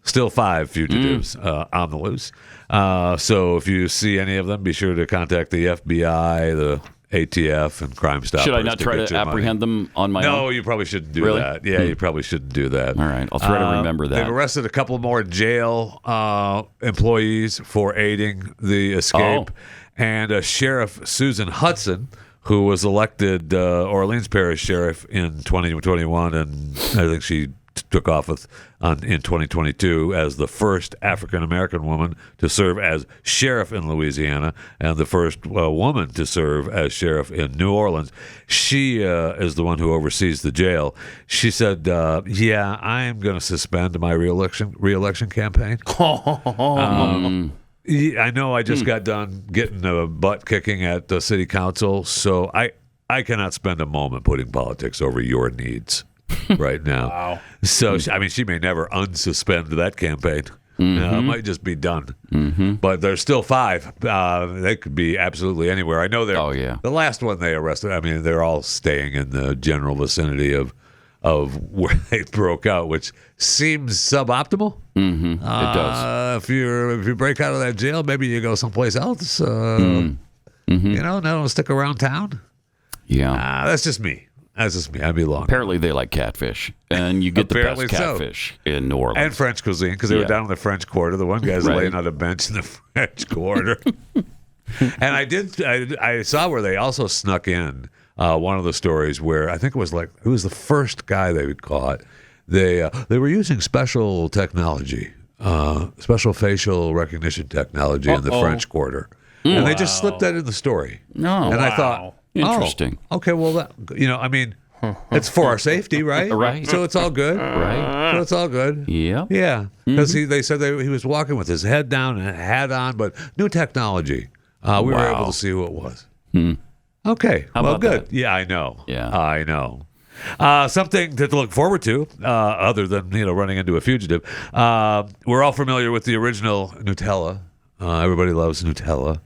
Still five fugitives on the loose. So if you see any of them, be sure to contact the FBI, the ATF, and Crime Stoppers. Should I not try to apprehend them on my own? No, you probably shouldn't do Really? that. Yeah, you probably shouldn't do that. All right, I'll try to remember that. They've arrested a couple more jail employees for aiding the escape. And Sheriff Susan Hudson, who was elected Orleans Parish Sheriff in 2021, and I think she took office in 2022 as the first African-American woman to serve as sheriff in Louisiana and the first woman to serve as sheriff in New Orleans. She is the one who oversees the jail. She said, I am going to suspend my reelection campaign. I know I just got done getting a butt kicking at the city council, so I cannot spend a moment putting politics over your needs right now. Wow. So, she may never unsuspend that campaign. It might just be done. But there's still five. They could be absolutely anywhere. I know they're the last one they arrested. I mean, they're all staying in the general vicinity of where they broke out, which seems suboptimal. It does. If you break out of that jail, maybe you go someplace else. Don't stick around town. Yeah. That's just me. I belong. Apparently, they like catfish, and you get the best catfish in New Orleans. And French cuisine, because they were down in the French Quarter. The one guy's laying on a bench in the French Quarter. And I saw where they also snuck in one of the stories where I think it was the first guy they caught. They were using special technology, special facial recognition technology in the French Quarter, and they just slipped that in the story. No, and I thought, interesting. Okay, well, it's for our safety, right? Right. So it's all good, right? So it's all good. Yeah, yeah. Because they said he was walking with his head down and a hat on, but new technology. We were able to see who it was. Okay. Well, good. That? Yeah, I know. Yeah. I know. Something to look forward to, other than running into a fugitive. We're all familiar with the original Nutella. Everybody loves Nutella.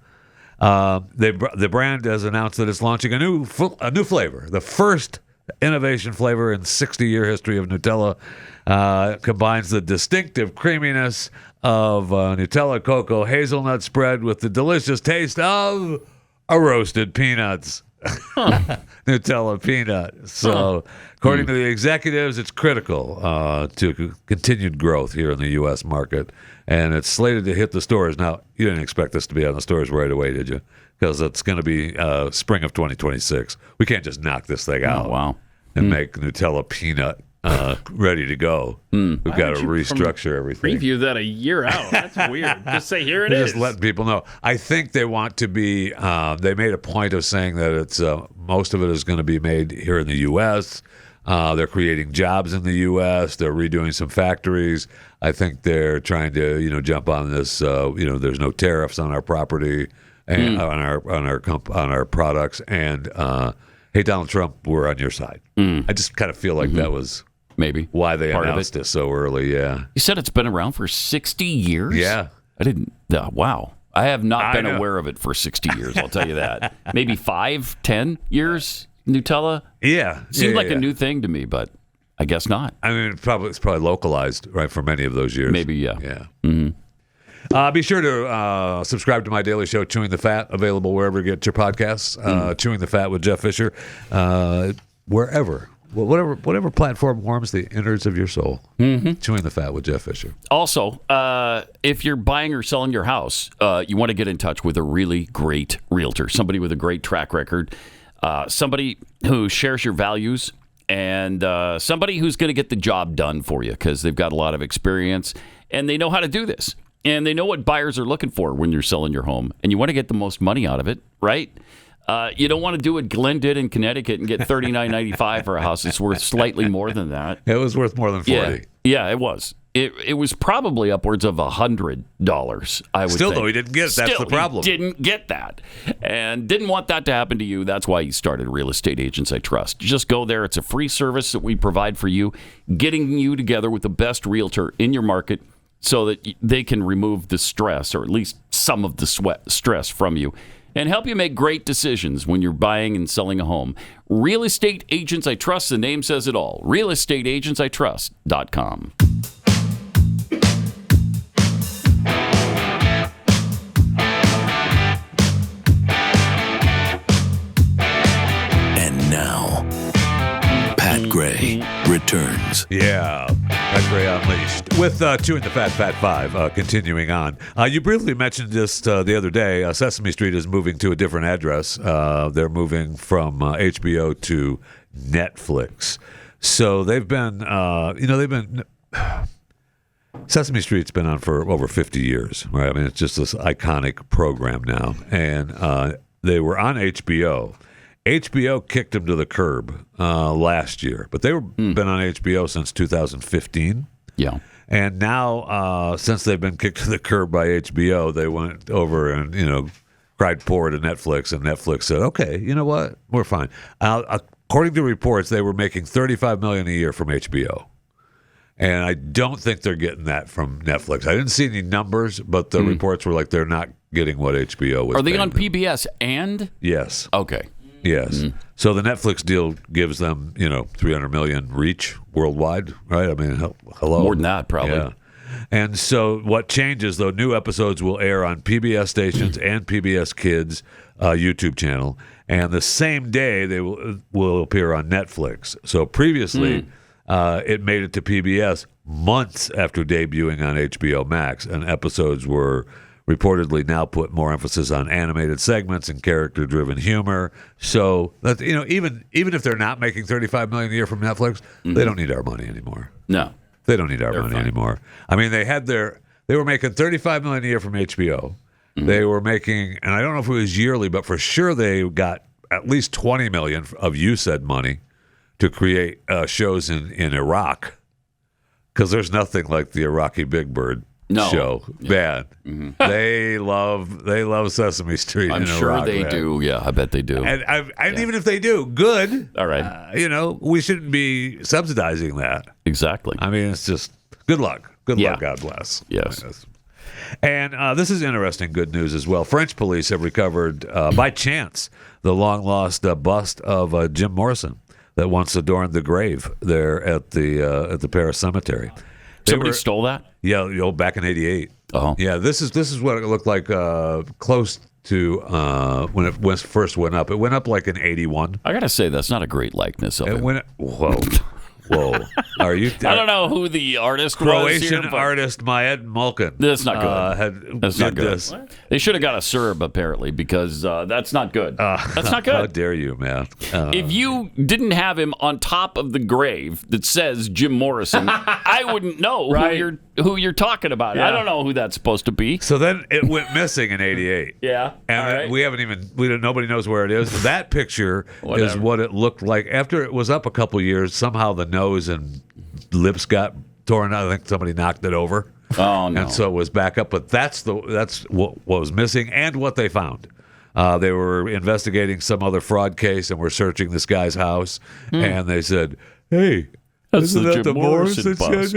The brand has announced that it's launching a new flavor, the first innovation flavor in 60-year history of Nutella. Combines the distinctive creaminess of Nutella cocoa hazelnut spread with the delicious taste of roasted peanuts. Nutella peanut. So, according to the executives, it's critical to continued growth here in the U.S. market, and it's slated to hit the stores. Now, you didn't expect this to be on the stores right away, did you? Because it's going to be spring of 2026. We can't just knock this thing out and make Nutella peanut ready to go. We've got to restructure everything. Preview that a year out. That's weird. Just say, here it is. Just letting people know. I think they want to be, they made a point of saying that it's most of it is going to be made here in the U.S. They're creating jobs in the U.S. They're redoing some factories. I think they're trying to, jump on this. There's no tariffs on our property and on our products. And hey, Donald Trump, we're on your side. I just kind of feel like that was maybe why they announced it so early. Yeah, you said it's been around for 60 years. Yeah, I didn't. Wow, I have not been aware of it for 60 years. I'll tell you that. Maybe 5, 10 years. Nutella. Yeah, seemed like a new thing to me, but I guess not. I mean, it's probably localized right for many of those years. Maybe yeah. Be sure to subscribe to my daily show, Chewing the Fat, available wherever you get your podcasts. Chewing the Fat with Jeff Fisher, wherever whatever platform warms the innards of your soul. Chewing the Fat with Jeff Fisher. Also, if you're buying or selling your house, you want to get in touch with a really great realtor, somebody with a great track record, somebody who shares your values, and somebody who's going to get the job done for you because they've got a lot of experience and they know how to do this. And they know what buyers are looking for when you're selling your home. And you want to get the most money out of it, right? You don't want to do what Glenn did in Connecticut and get $39.95 for a house. It's worth slightly more than that. It was worth more than $40. Yeah, it was. It was probably upwards of $100, I would Still, think. though, he didn't get it. That's the problem. He didn't get that. And didn't want that to happen to you. That's why he started Real Estate Agents I Trust. Just go there. It's a free service that we provide for you, getting you together with the best realtor in your market so that they can remove the stress, or at least some of the stress from you, and help you make great decisions when you're buying and selling a home. Real Estate Agents I Trust, the name says it all. realestateagentsitrust.com. And now, Pat Gray returns. Yeah, Pat Gray Unleashed. With Chewing the Fat 5, continuing on. You briefly mentioned this the other day. Sesame Street is moving to a different address. They're moving from HBO to Netflix. So they've been, Sesame Street's been on for over 50 years, right? I mean, it's just this iconic program now. And they were on HBO. HBO kicked them to the curb last year, but they've been on HBO since 2015. Yeah. And now, since they've been kicked to the curb by HBO, they went over and, cried poor to Netflix, and Netflix said, okay, you know what? We're fine. According to reports, they were making $35 million a year from HBO. And I don't think they're getting that from Netflix. I didn't see any numbers, but the reports were like they're not getting what HBO was. Are they paying on them. PBS and? Yes. Okay. Yes. So the Netflix deal gives them, 300 million reach worldwide, right? I mean, hello. More than that, probably. Yeah. And so what changes, though, new episodes will air on PBS stations and PBS Kids YouTube channel. And the same day, they will appear on Netflix. So previously, it made it to PBS months after debuting on HBO Max, and episodes were reportedly now put more emphasis on animated segments and character-driven humor. So that even if they're not making $35 million a year from Netflix, they don't need our money anymore. No, they don't need our money anymore. I mean, they were making $35 million a year from HBO. They were making, and I don't know if it was yearly, but for sure they got at least $20 million of USAID money to create shows in Iraq, because there's nothing like the Iraqi Big Bird. Show. Man, they love Sesame Street. I'm in sure Iraq, they man. do. Yeah, I bet they do. And even if they do, good. All right. We shouldn't be subsidizing that. Exactly. I mean, it's just good luck. Good luck. God bless. Yes. And this is interesting good news as well. French police have recovered, by chance, the long-lost bust of Jim Morrison that once adorned the grave there at the Paris cemetery. Somebody stole that? Yeah, back in '88. Oh, yeah. This is what it looked like close to when it first went up. It went up like in '81. I gotta say that's not a great likeness of him. Whoa! Are you? I don't know who the artist Croatian was here, artist Majed Mulkin. That's not good. That's not good. This. They should have got a Serb apparently, because that's not good. That's not good. How dare you, man? If you didn't have him on top of the grave that says Jim Morrison, I wouldn't know who you're talking about. Yeah. I don't know who that's supposed to be. So then it went missing in '88. Yeah, and nobody knows where it is. That picture is what it looked like after it was up a couple years. Somehow the nose and lips got torn out. I think somebody knocked it over. Oh no! And so it was back up. But that's what was missing and what they found. They were investigating some other fraud case and were searching this guy's house, and they said, "Hey, that's isn't that Jim the Morrison bust."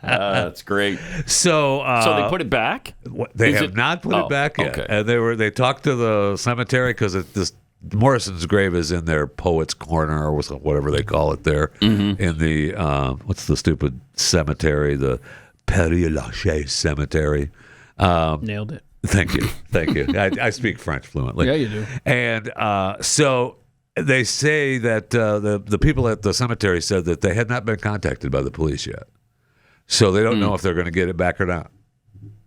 That's great. So they put it back? They have not put it back yet. Okay. And they talked to the cemetery because this Morrison's grave is in their Poets Corner or whatever they call it there in the what's the stupid cemetery, the Père Lachaise Cemetery. Nailed it. Thank you. I speak French fluently. Yeah, you do. And so They say that the people at the cemetery said that they had not been contacted by the police yet. So they don't know if they're going to get it back or not.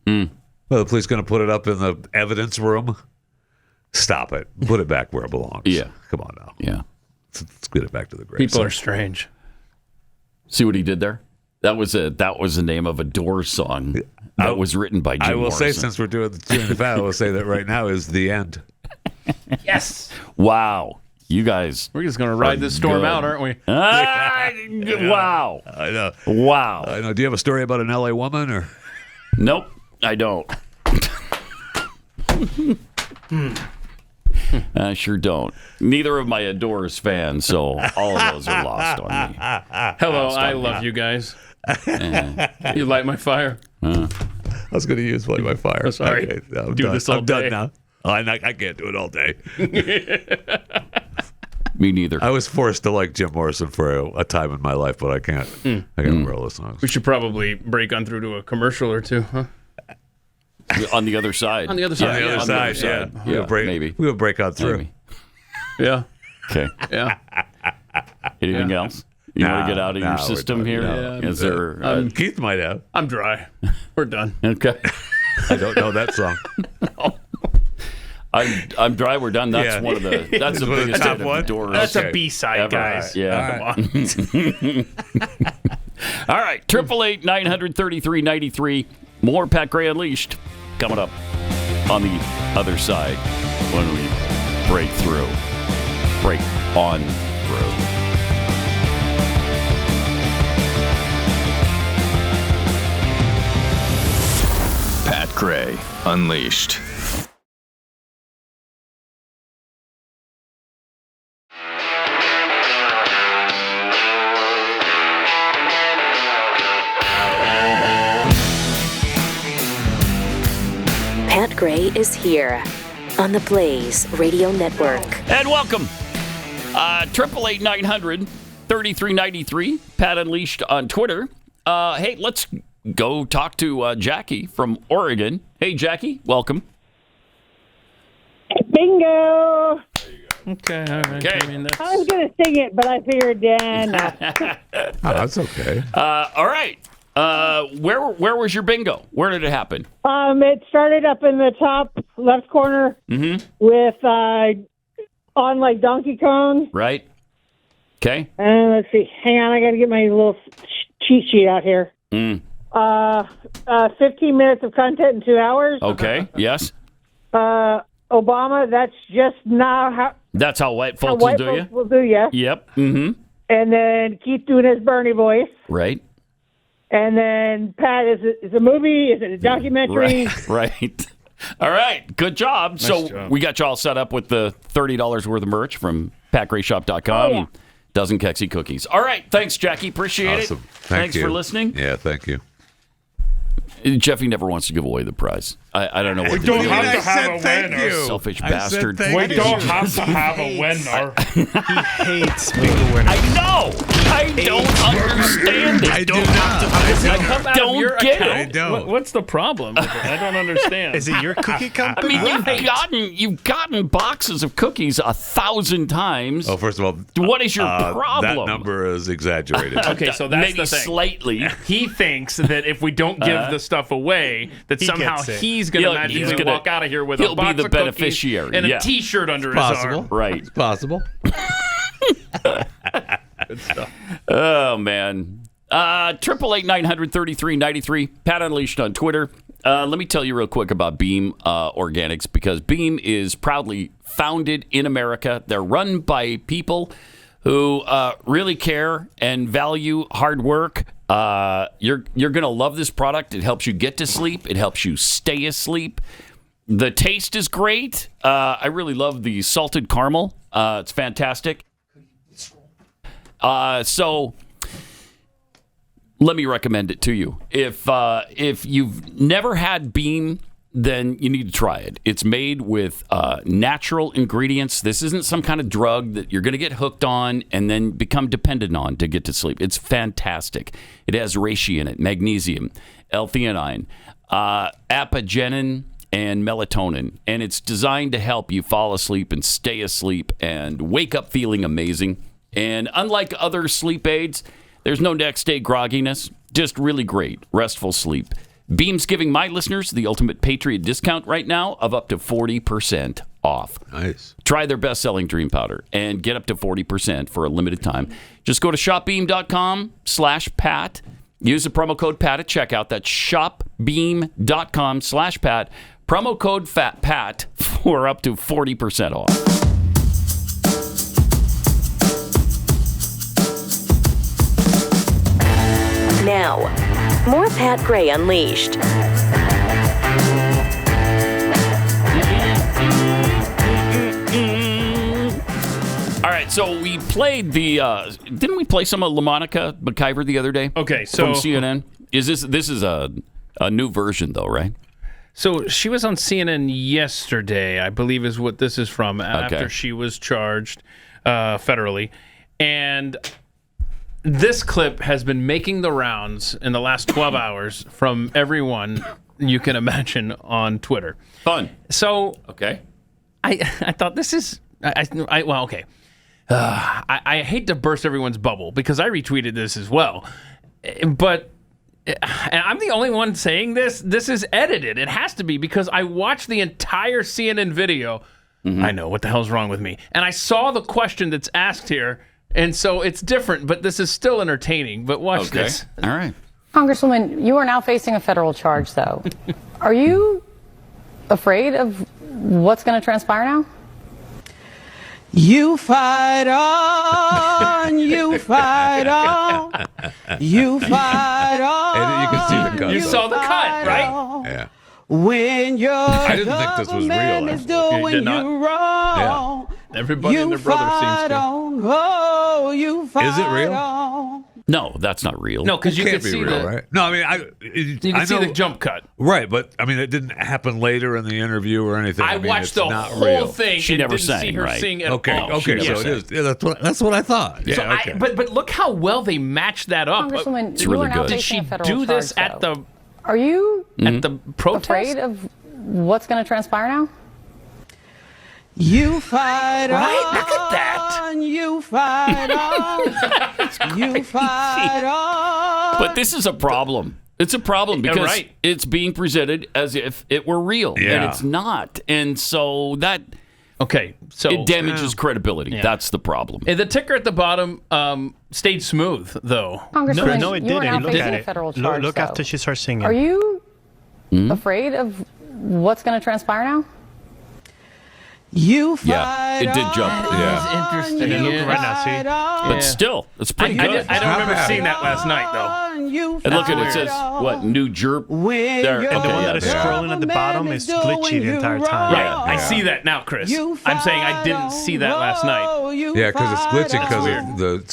Well, the police going to put it up in the evidence room? Stop it. Put it back where it belongs. Yeah. Come on now. Yeah. Let's get it back to the grave. People are strange. See what he did there? That was the name of a Doors song that was written by Jim I will Morrison. say, since we're doing the tune of I will say that right now is the end. Yes. Wow. You guys. We're just going to ride this storm out, aren't we? Wow. I know. Wow. I know. Do you have a story about an LA woman or? Nope, I don't. I sure don't. Neither of my Adores fans, so all of those are lost on me. Hello, I love you guys. You light my fire. I was going to use light my fire. Sorry. Okay, I'm Do done. this all I'm day. done now. I can't do it all day. Me neither. I was forced to like Jim Morrison for a time in my life, but I can't. I can't remember all the songs. We should probably break on through to a commercial or two, huh? On the other side. On the other side. On the other side, yeah. Maybe. We would break on through. Maybe. Yeah. Okay. Yeah. Anything else? You want to get out of your system here? Is there? Keith might have. I'm dry. We're done. Okay. I don't know that song. I'm dry. We're done. That's one of the. That's the biggest top hit one. of the Doors. That's a B-side, ever. guys. Yeah. Come on. All right. 888-933-93. More Pat Gray Unleashed coming up on the other side when we break through. Break on through. Pat Gray Unleashed. Pat Gray is here on the Blaze Radio Network. And welcome. 888-900-3393. Pat Unleashed on Twitter. Hey, let's go talk to Jackie from Oregon. Hey, Jackie, welcome. Bingo! Okay, all right. Okay. I was going to sing it, but I figured, no. That's okay. All right. Where was your bingo? Where did it happen? It started up in the top left corner with on like Donkey Kong. Right. Okay. And let's see. Hang on, I got to get my little cheat sheet out here. 15 minutes of content in 2 hours. Okay. Yes. Obama, that's just not how. That's how white how folks white will do folks you? will do you. Yep. Mm-hmm. And then keep doing his Bernie voice. Right. And then, Pat, is it a movie? Is it a documentary? Right. All right. Good job. Nice So job. we got you all set up with the $30 worth of merch from PatGrayShop.com. Oh, yeah. Dozen Kexi cookies. All right. Thanks, Jackie. Appreciate Awesome. it. Thanks for listening. Yeah, thank you. Jeffy never wants to give away the prize. I don't know what We to don't do. have to have a winner. Selfish I said bastard. thank We you. don't have to have a winner. He hates bingo winners. I know. I don't understand it. I do not. Come out of Don't your get account? I don't. What's the problem with it? I don't understand. Is it your cookie I company? mean, you've gotten boxes of cookies 1,000 times. Oh, first of all, What is your problem? That number is exaggerated. Okay, so that's Maybe the thing. slightly. He thinks that if we don't give the stuff away, that somehow gets it. he's going to He's magically gonna- walk out of here with he'll a box be the of cookies beneficiary, and yeah. a T-shirt under Possible. his arm. Right. It's possible. Good stuff. Oh, man. 888-900-3393. Pat Unleashed on Twitter. Let me tell you real quick about Beam Organics, because Beam is proudly founded in America. They're run by people who really care and value hard work. You're going to love this product. It helps you get to sleep. It helps you stay asleep. The taste is great. I really love the salted caramel. It's fantastic. So let me recommend it to you. If you've never had Beam, then you need to try it. It's made with natural ingredients. This isn't some kind of drug that you're going to get hooked on and then become dependent on to get to sleep. It's fantastic. It has reishi in it, magnesium, L-theanine, apigenin, and melatonin, and it's designed to help you fall asleep and stay asleep and wake up feeling amazing. And unlike other sleep aids, there's no next day grogginess, just really great, restful sleep. Beam's giving my listeners the ultimate Patriot discount right now of up to 40% off. Nice. Try their best-selling Dream Powder and get up to 40% for a limited time. Just go to shopbeam.com/Pat. Use the promo code PAT at checkout. That's shopbeam.com/Pat. Promo code PAT for up to 40% off. Now, more Pat Gray Unleashed. All right, so we played the. Didn't we play some of LaMonica McIver the other day? Okay, so from CNN. This is a new version though, right? So she was on CNN yesterday, I believe, is what this is from. After she was charged federally, and this clip has been making the rounds in the last 12 hours from everyone you can imagine on Twitter. Fun. So okay, I thought this is well okay. I hate to burst everyone's bubble because I retweeted this as well, but and I'm the only one saying this. This is edited. It has to be because I watched the entire CNN video. Mm-hmm. I know what the hell's wrong with me, and I saw the question that's asked here. And so it's different, but this is still entertaining. But watch this. All right. Congresswoman, you are now facing a federal charge, though. Are you afraid of what's going to transpire now? You fight on, you fight on, you fight on. And you can see the cut. You saw the cut, right? Yeah. When your I didn't think this was real. is doing you wrong. Yeah. Everybody and their brother seems to. Oh, you fight Is it real? on. No, that's not real. No, because you can't can be see real, the right? No, I mean, you can see the jump cut. Right, but I mean, it didn't happen later in the interview or anything. I mean, watched it's the not whole real. thing. She and never didn't sang, see her right? sing at Okay, all. okay, so it is. Yeah, that's what I thought. So Yeah, okay. but look how well they matched that up. Congresswoman, It's you really are now good. Did facing she a federal do this charge, at though. the Are you at the protest? afraid of what's going to transpire now? You fight Right? on. Look at that. You fight on. You fight on. But this is a problem. It's a problem because it's being presented as if it were real, and it's not. And so that it damages credibility. Yeah. That's the problem. And the ticker at the bottom stayed smooth, though. Congresswoman, No, it you are now didn't. Look facing at a it. federal charge, Look though. after she starts singing. Are you afraid of what's going to transpire now? You fight Yeah, it did jump. Yeah. Interesting. And look right now, see? But still, it's pretty good. I don't remember seeing that last night, though. And look at it. It says, what, new jerp? There. And the one that is there. scrolling at the bottom is glitchy the entire time. Right. I see that now, Chris. I'm saying I didn't see that last night. Yeah, because it's glitching because of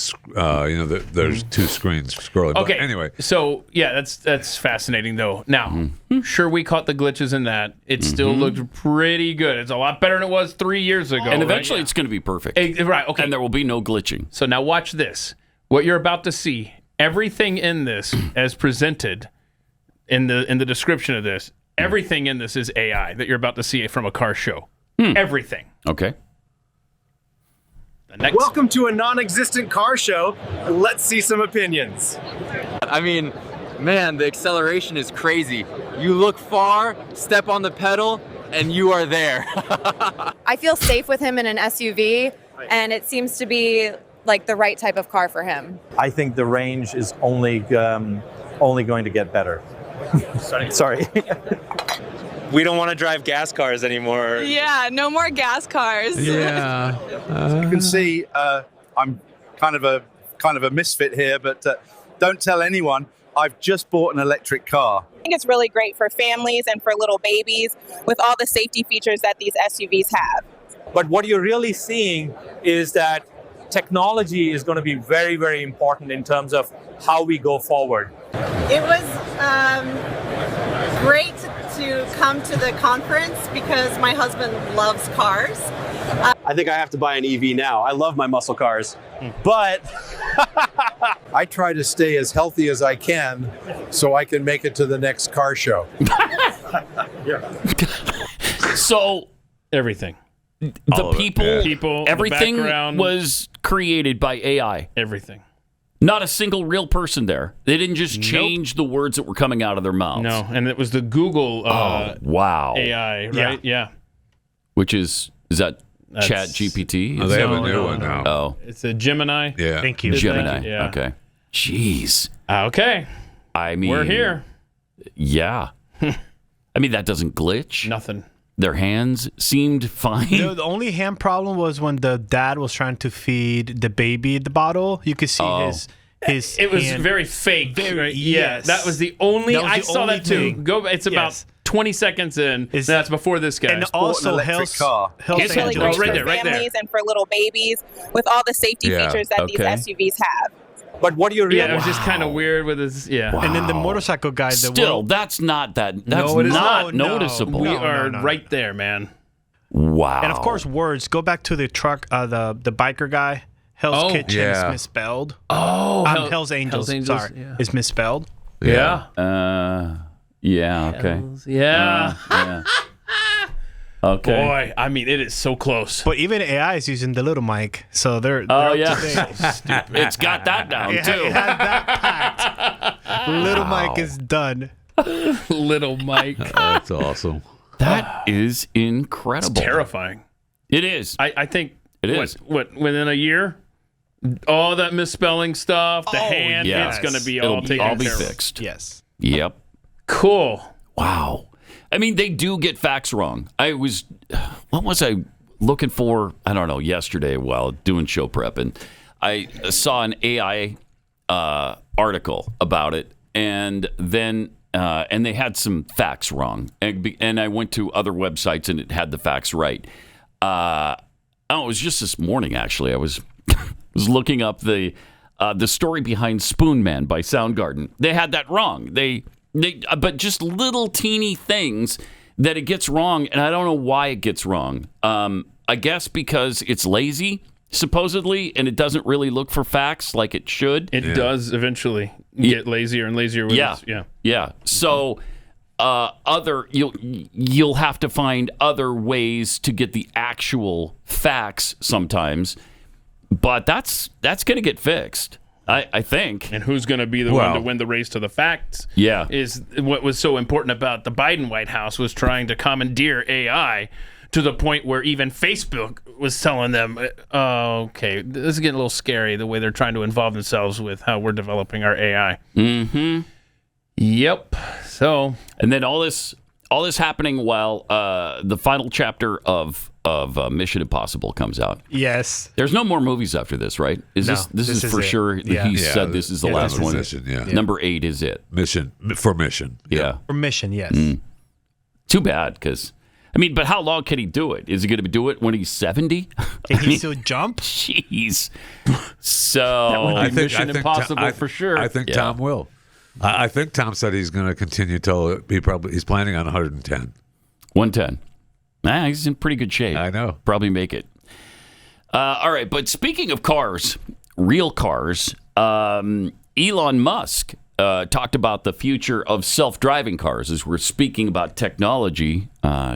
the there's two screens scrolling. Okay. But anyway, So yeah, that's fascinating though. Now, sure, we caught the glitches in that. It still looked pretty good. It's a lot better than it was 3 years ago. And eventually it's going to be perfect. Right. Okay. And there will be no glitching. So now watch this. What you're about to see. Everything in this, as presented in the description of this, everything in this is AI that you're about to see from a car show. Everything. Okay. Welcome to a non-existent car show. Let's see some opinions. I mean, man, the acceleration is crazy. You look far, step on the pedal, and you are there. I feel safe with him in an SUV, and it seems to be like the right type of car for him. I think the range is only going to get better. Sorry. We don't want to drive gas cars anymore. Yeah, no more gas cars. yeah. You can see I'm kind of a misfit here, but don't tell anyone. I've just bought an electric car. I think it's really great for families and for little babies with all the safety features that these SUVs have. But what you're really seeing is that technology is going to be very, very important in terms of how we go forward. It was great to come to the conference because my husband loves cars. I think I have to buy an EV now. I love my muscle cars, but I try to stay as healthy as I can so I can make it to the next car show. So everything. The people, everything the background, was created by AI. Everything. Not a single real person there. They didn't just change the words that were coming out of their mouths. No, and it was the Google wow. AI, right? Yeah. Which is that Chat GPT? Oh, they have a new one now. Oh. It's a Gemini. Yeah. Thank you. Gemini. Yeah. Okay. Jeez. Okay. I mean, we're here. Yeah. I mean, that doesn't glitch. Nothing. Their hands seemed fine. The only hand problem was when the dad was trying to feed the baby the bottle. You could see his It was hand. very fake. Right? Yes. Yeah, that was the only. That was I the saw only that too. thing. It's about 20 seconds in. That's before this guy. And also electric car. It's really great right for there, right there. families and for little babies with all the safety features that these SUVs have. But what do you realize? Yeah, it was just kind of weird with his. Yeah. Wow. And then the motorcycle guy. Still, that's not that. That's No, it is not not. noticeable. We are right there, man. Wow. And of course, words. Go back to the truck, the biker guy. Hell's Kitchen is misspelled. Oh, Hell's Angels. Sorry, yeah. is misspelled. Yeah. Yeah. Okay. Yeah. Okay. Boy, I mean, it is so close. But even AI is using the little mic, so they're Oh up yeah. to date. It's got that down It too. has that packed. Little Mike is done. Little Mike. That's awesome. That is incredible. It's terrifying. It is. I think it is. What within a year, all that misspelling stuff, the hand, yes. it's going to be It'll all taken be care of. fixed. Yes. Yep. Cool. Wow. I mean, they do get facts wrong. What was I looking for? I don't know, yesterday while doing show prep, and I saw an AI article about it, and then and they had some facts wrong, and I went to other websites and it had the facts right. It was just this morning actually. I was was looking up the story behind Spoon Man by Soundgarden. They had that wrong. But just little teeny things that it gets wrong, and I don't know why it gets wrong. I guess because it's lazy, supposedly, and it doesn't really look for facts like it should. It does eventually get lazier and lazier with Yeah. So you'll have to find other ways to get the actual facts sometimes, but that's going to get fixed. I think. And who's going to be the one to win the race to the facts? Yeah. Is what was so important about the Biden White House was trying to commandeer AI to the point where even Facebook was telling them, okay, this is getting a little scary the way they're trying to involve themselves with how we're developing our AI. Mm-hmm. Yep. So. And then all this happening while the final chapter of Mission Impossible comes out. Yes. There's no more movies after this, right? This is for it. sure. Yeah. He said this is the last one. Mission, yeah. Number 8 is it. Mission. Yeah. For Mission, yes. Too bad, because but how long can he do it? Is he going to do it when he's 70? Can he still jump? Jeez. So that would be Mission Impossible for sure. I think Tom will. I think Tom said he's going to continue till he's planning on 110. 110. He's in pretty good shape. I know. Probably make it. All right, but speaking of cars, real cars, Elon Musk talked about the future of self-driving cars as we're speaking about technology.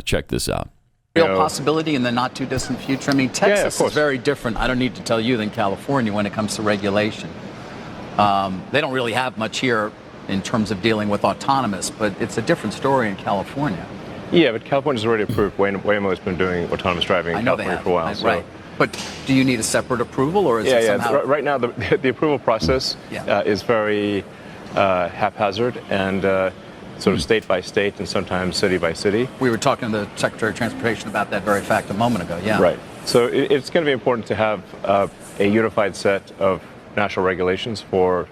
Check this out. Real possibility in the not too distant future. I mean, Texas is very different. I don't need to tell you than California when it comes to regulation. They don't really have much here in terms of dealing with autonomous, but it's a different story in California. Yeah, but California's already approved. Waymo's been doing autonomous driving in California for a while. Right. But do you need a separate approval, or is it somehow? Right now, the approval process is very haphazard and sort of state by state and sometimes city by city. We were talking to the Secretary of Transportation about that very fact a moment ago. Yeah. Right. So it's going to be important to have a unified set of national regulations for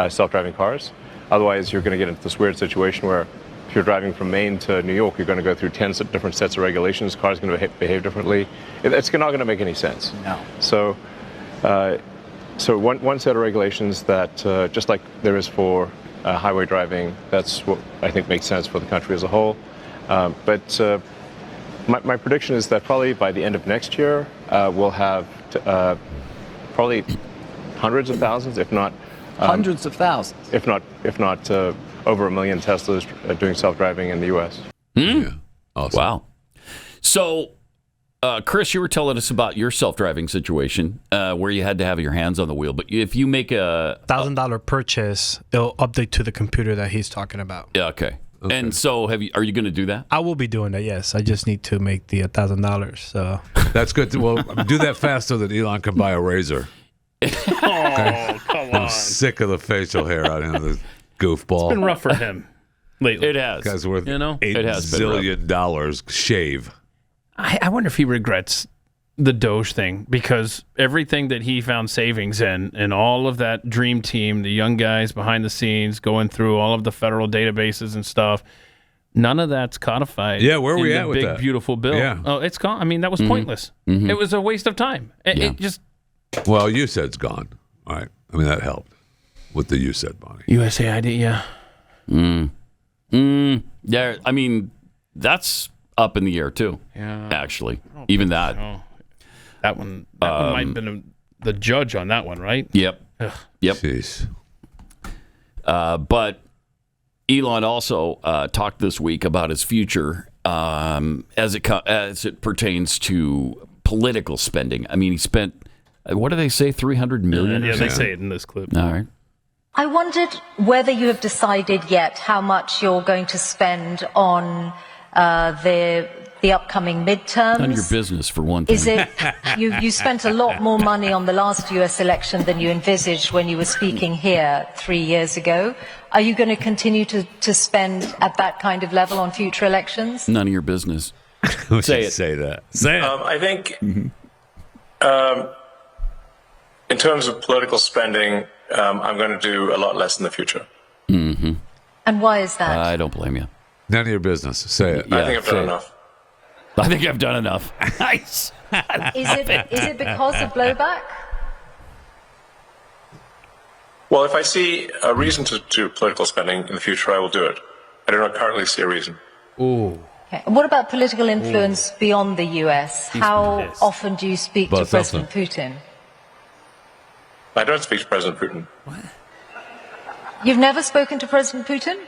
self-driving cars. Otherwise, you're going to get into this weird situation where if you're driving from Maine to New York, you're going to go through 10 different sets of regulations. Cars are going to behave differently. It's not going to make any sense. No. So one set of regulations that, just like there is for highway driving, that's what I think makes sense for the country as a whole. But my prediction is that probably by the end of next year, we'll have probably hundreds of thousands, if not hundreds of thousands, if not over 1 million Teslas doing self-driving in the U.S. Yeah. Awesome. Wow. So, Chris, you were telling us about your self-driving situation where you had to have your hands on the wheel. But if you make a $1,000 purchase, it'll update to the computer that he's talking about. Yeah, okay. And so, are you going to do that? I will be doing that. Yes, I just need to make the $1,000. So that's good. Well, do that fast so that Elon can buy a razor. Oh, come on! I'm sick of the facial hair out of the goofball. It's been rough for him lately. It has. Guy's worth $8 it has zillion shave. I wonder if he regrets the Doge thing, because everything that he found savings in and all of that dream team, the young guys behind the scenes going through all of the federal databases and stuff, none of that's codified. Yeah, where are we at with big, that? beautiful bill. Yeah. Oh, it's gone. I mean, that was pointless. Mm-hmm. It was a waste of time. It just... Well, you said it's gone. All right. I mean, that helped with the USAID money. USAID, yeah. Yeah, I mean, that's up in the air, too. Yeah. Actually. Even that. So. That one might have been the judge on that one, right? Yep. Ugh. Yep. Jeez. But Elon also talked this week about his future as it pertains to political spending. I mean, he spent, what do they say, $300 million? Yeah, they say it in this clip. All right. I wondered whether you have decided yet how much you're going to spend on the upcoming midterms. None of your business, for one thing. Is it you spent a lot more money on the last U.S. election than you envisaged when you were speaking here 3 years ago? Are you going to continue to spend at that kind of level on future elections? None of your business. Say it. Say that. Say it. I think in terms of political spending, I'm going to do a lot less in the future. Mm-hmm. And why is that? I don't blame you. None of your business. Say it. I think I've done enough. I think I've done enough. Nice. Is it because of blowback? Well, if I see a reason to do political spending in the future, I will do it. I do not currently see a reason. Ooh. Okay. And what about political influence beyond the U.S.? How often do you speak to President Putin? I don't speak to President Putin. What? You've never spoken to President Putin?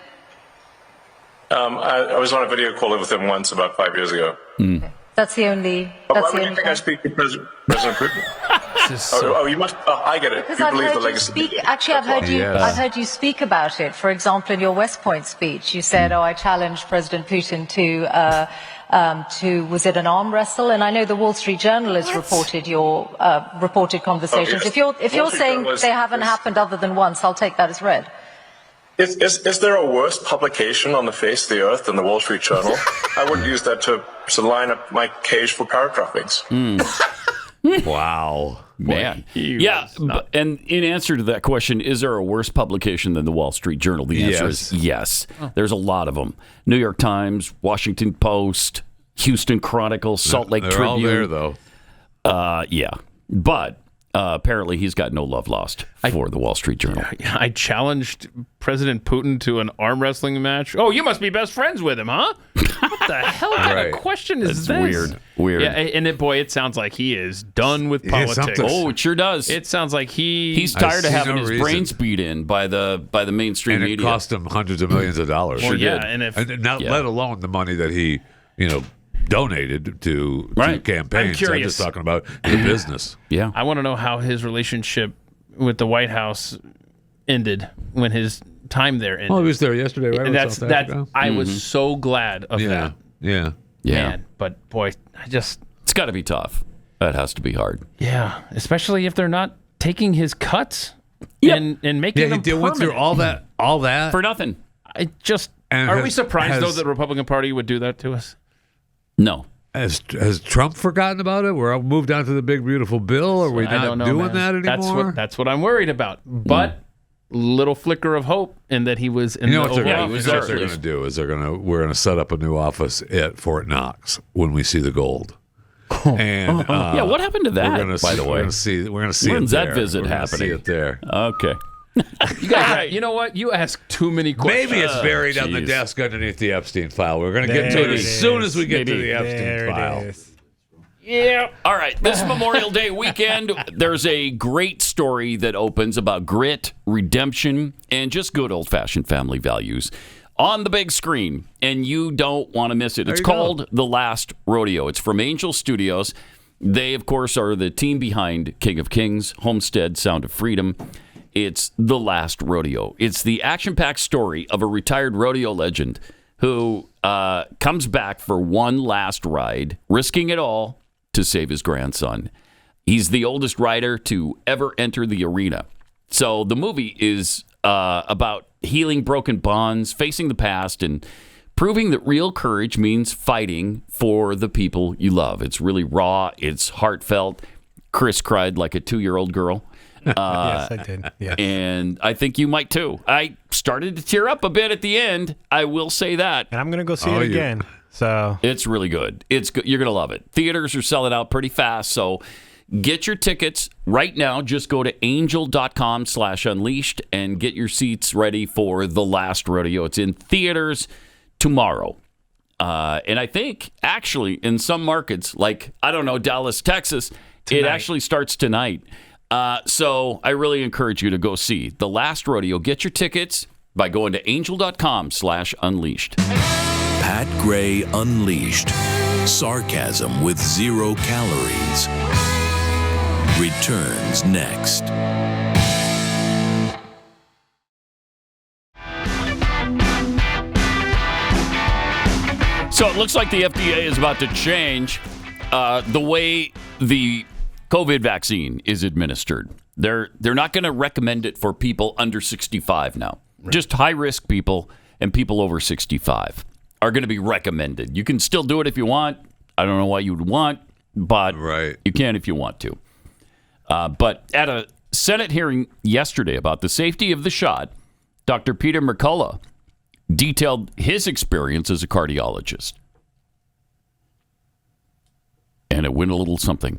I was on a video call with him once about 5 years ago. Okay. That's the only. Why would you think I speak to President Putin? You must. I get it. Because You I've believe heard the you legacy. speak. Actually, I've heard you speak about it. For example, in your West Point speech, you said, "Oh, I challenged President Putin to was it an arm wrestle?" And I know the Wall Street Journal has reported your reported conversations. Yes. If you're saying they haven't happened other than once, I'll take that as read. Is there a worse publication on the face of the earth than the Wall Street Journal? I wouldn't use that to line up my cage for paragraph links. Wow. Man. Yeah. And in answer to that question, is there a worse publication than the Wall Street Journal? The answer is yes. There's a lot of them. New York Times, Washington Post, Houston Chronicle, Salt Lake Tribune. They're all there, though. Yeah. But apparently he's got no love lost for the Wall Street Journal. I challenged President Putin to an arm wrestling match. Oh, you must be best friends with him, huh? What the hell kind of question is this? Weird. Yeah, and it sounds like he is done with politics. Oh, it sure does. It sounds like he's tired of having his brains beat in by the mainstream media. And it cost him hundreds of millions of dollars. Well, Sure did. And let alone the money that he, donated to campaigns. I'm curious. just talking about the business. Yeah. I want to know how his relationship with the White House ended when his time there ended. Oh, he was there yesterday, right? And I was so glad of that. Yeah. Man, but boy, it's got to be tough. That has to be hard. Yeah, especially if they're not taking his cuts and making them he went through all that for nothing. Are we surprised though that the Republican Party would do that to us? No. Has Trump forgotten about it? We're moved on to the big beautiful bill. Are we not doing that anymore? That's what I'm worried about. But little flicker of hope in that he was in the Oval Office. What they're going to do is we're going to set up a new office at Fort Knox when we see the gold. And what happened to that? By the way, we're going to see. When's it that there. visit we're happening? See it there. Okay. You guys, you know what? You ask too many questions. Maybe it's buried on the desk underneath the Epstein file. We're going to get to it as soon as we get to the Epstein file. Yeah. All right. This Memorial Day weekend, there's a great story that opens about grit, redemption, and just good old-fashioned family values. on the big screen, and you don't want to miss it. It's called The Last Rodeo. It's from Angel Studios. They, of course, are the team behind King of Kings, Homestead, Sound of Freedom. It's The Last Rodeo. It's the action-packed story of a retired rodeo legend who comes back for one last ride, risking it all to save his grandson. He's the oldest rider to ever enter the arena. So the movie is about healing broken bonds, facing the past, and proving that real courage means fighting for the people you love. It's really raw. It's heartfelt. Chris cried like a 2-year-old girl. Yes, I did. Yes. And I think you might too. I started to tear up a bit at the end. I will say that. And I'm going to go see it again. So it's really good. It's good. You're going to love it. Theaters are selling out pretty fast. So get your tickets right now. Just go to angel.com/unleashed and get your seats ready for The Last Rodeo. It's in theaters tomorrow. And I think actually in some markets, like, I don't know, Dallas, Texas, it actually starts tonight. So I really encourage you to go see The Last Rodeo. Get your tickets by going to angel.com/unleashed. Pat Gray Unleashed. Sarcasm with 0 calories. Returns next. So it looks like the FDA is about to change the way the COVID vaccine is administered. They're not going to recommend it for people under 65 now. Right. Just high-risk people and people over 65 are going to be recommended. You can still do it if you want. I don't know why you would want, but you can if you want to. But at a Senate hearing yesterday about the safety of the shot, Dr. Peter McCullough detailed his experience as a cardiologist. And it went a little something.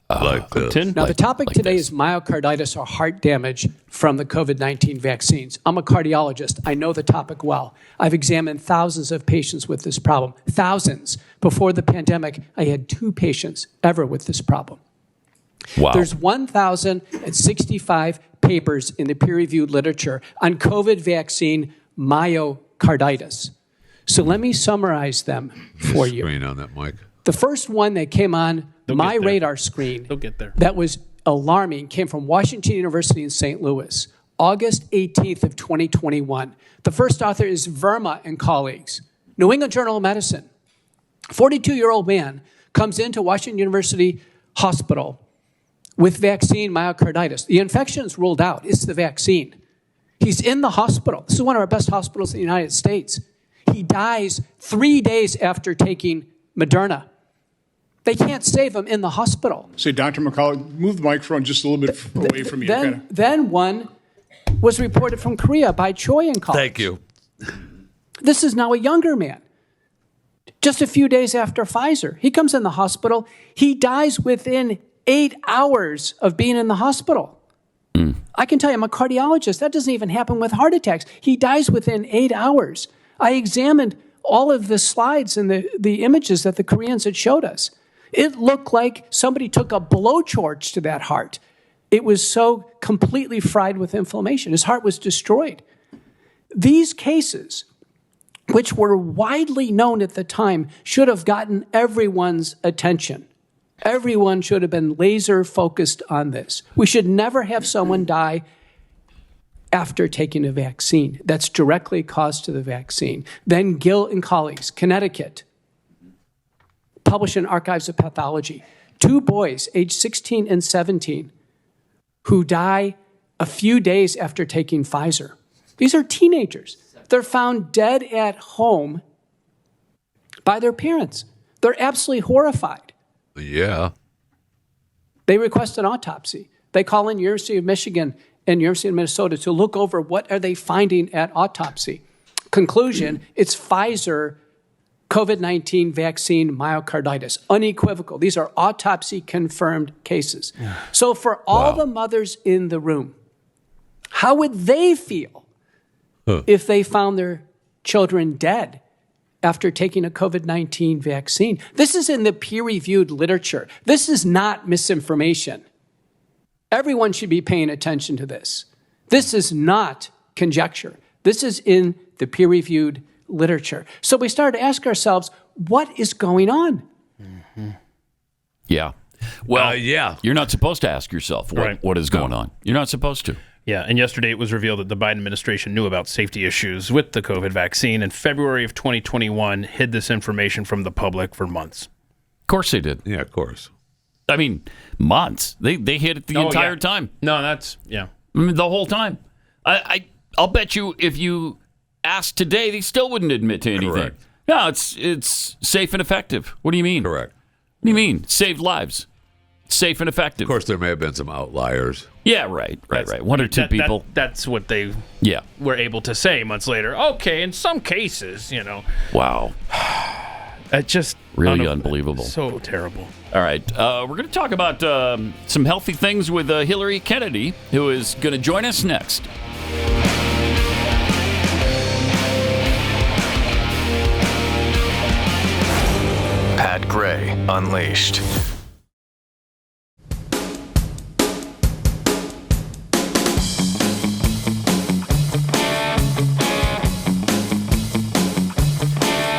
Like this. Now, the topic today is myocarditis or heart damage from the COVID-19 vaccines. I'm a cardiologist. I know the topic well. I've examined thousands of patients with this problem. Thousands. Before the pandemic, I had 2 patients ever with this problem. Wow. There's 1,065 papers in the peer-reviewed literature on COVID vaccine myocarditis. So let me summarize them for you. Screen on that mic. The first one that came on my radar screen that was alarming came from Washington University in St. Louis, August 18th of 2021. The first author is Verma and colleagues. New England Journal of Medicine. 42-year-old man comes into Washington University Hospital with vaccine myocarditis. The infection is ruled out. It's the vaccine. He's in the hospital. This is one of our best hospitals in the United States. He dies 3 days after taking Moderna. They can't save him in the hospital. Say, Dr. McCullough, move the microphone just a little bit away from you. Then one was reported from Korea by Choi and colleagues. Thank you. This is now a younger man. Just a few days after Pfizer. He comes in the hospital. He dies within 8 hours of being in the hospital. I can tell you, I'm a cardiologist. That doesn't even happen with heart attacks. He dies within 8 hours. I examined all of the slides and the images that the Koreans had showed us. It looked like somebody took a blowtorch to that heart. It was so completely fried with inflammation. His heart was destroyed. These cases, which were widely known at the time, should have gotten everyone's attention. Everyone should have been laser focused on this. We should never have someone die after taking a vaccine. That's directly caused to the vaccine. Then Gill and colleagues, Connecticut, published in Archives of Pathology. 2 boys, aged 16 and 17, who die a few days after taking Pfizer. These are teenagers. They're found dead at home by their parents. They're absolutely horrified. Yeah. They request an autopsy. They call in University of Michigan and University of Minnesota to look over what are they finding at autopsy. Conclusion, it's Pfizer COVID-19 vaccine myocarditis. Unequivocal. These are autopsy-confirmed cases. So for all the mothers in the room, how would they feel if they found their children dead after taking a COVID-19 vaccine? This is in the peer-reviewed literature. This is not misinformation. Everyone should be paying attention to this. This is not conjecture. This is in the peer-reviewed literature. So we started to ask ourselves, what is going on? Yeah. Well, you're not supposed to ask yourself what is going on. You're not supposed to. Yeah, and yesterday it was revealed that the Biden administration knew about safety issues with the COVID vaccine. In February of 2021, hid this information from the public for months. Of course they did. Yeah, of course. I mean, months. They hid it the entire time. No, that's, yeah. I mean, the whole time. I'll bet you if you asked today, they still wouldn't admit to anything. Correct. No, it's safe and effective. What do you mean? Correct. What do you mean? Saved lives. Safe and effective. Of course, there may have been some outliers. Yeah, right. One or two people. That's what they were able to say months later. Okay, in some cases, Wow. It just... Really unbelievable. So terrible. All right. We're going to talk about some healthy things with Hilary Kennedy, who is going to join us next. Pat Gray Unleashed.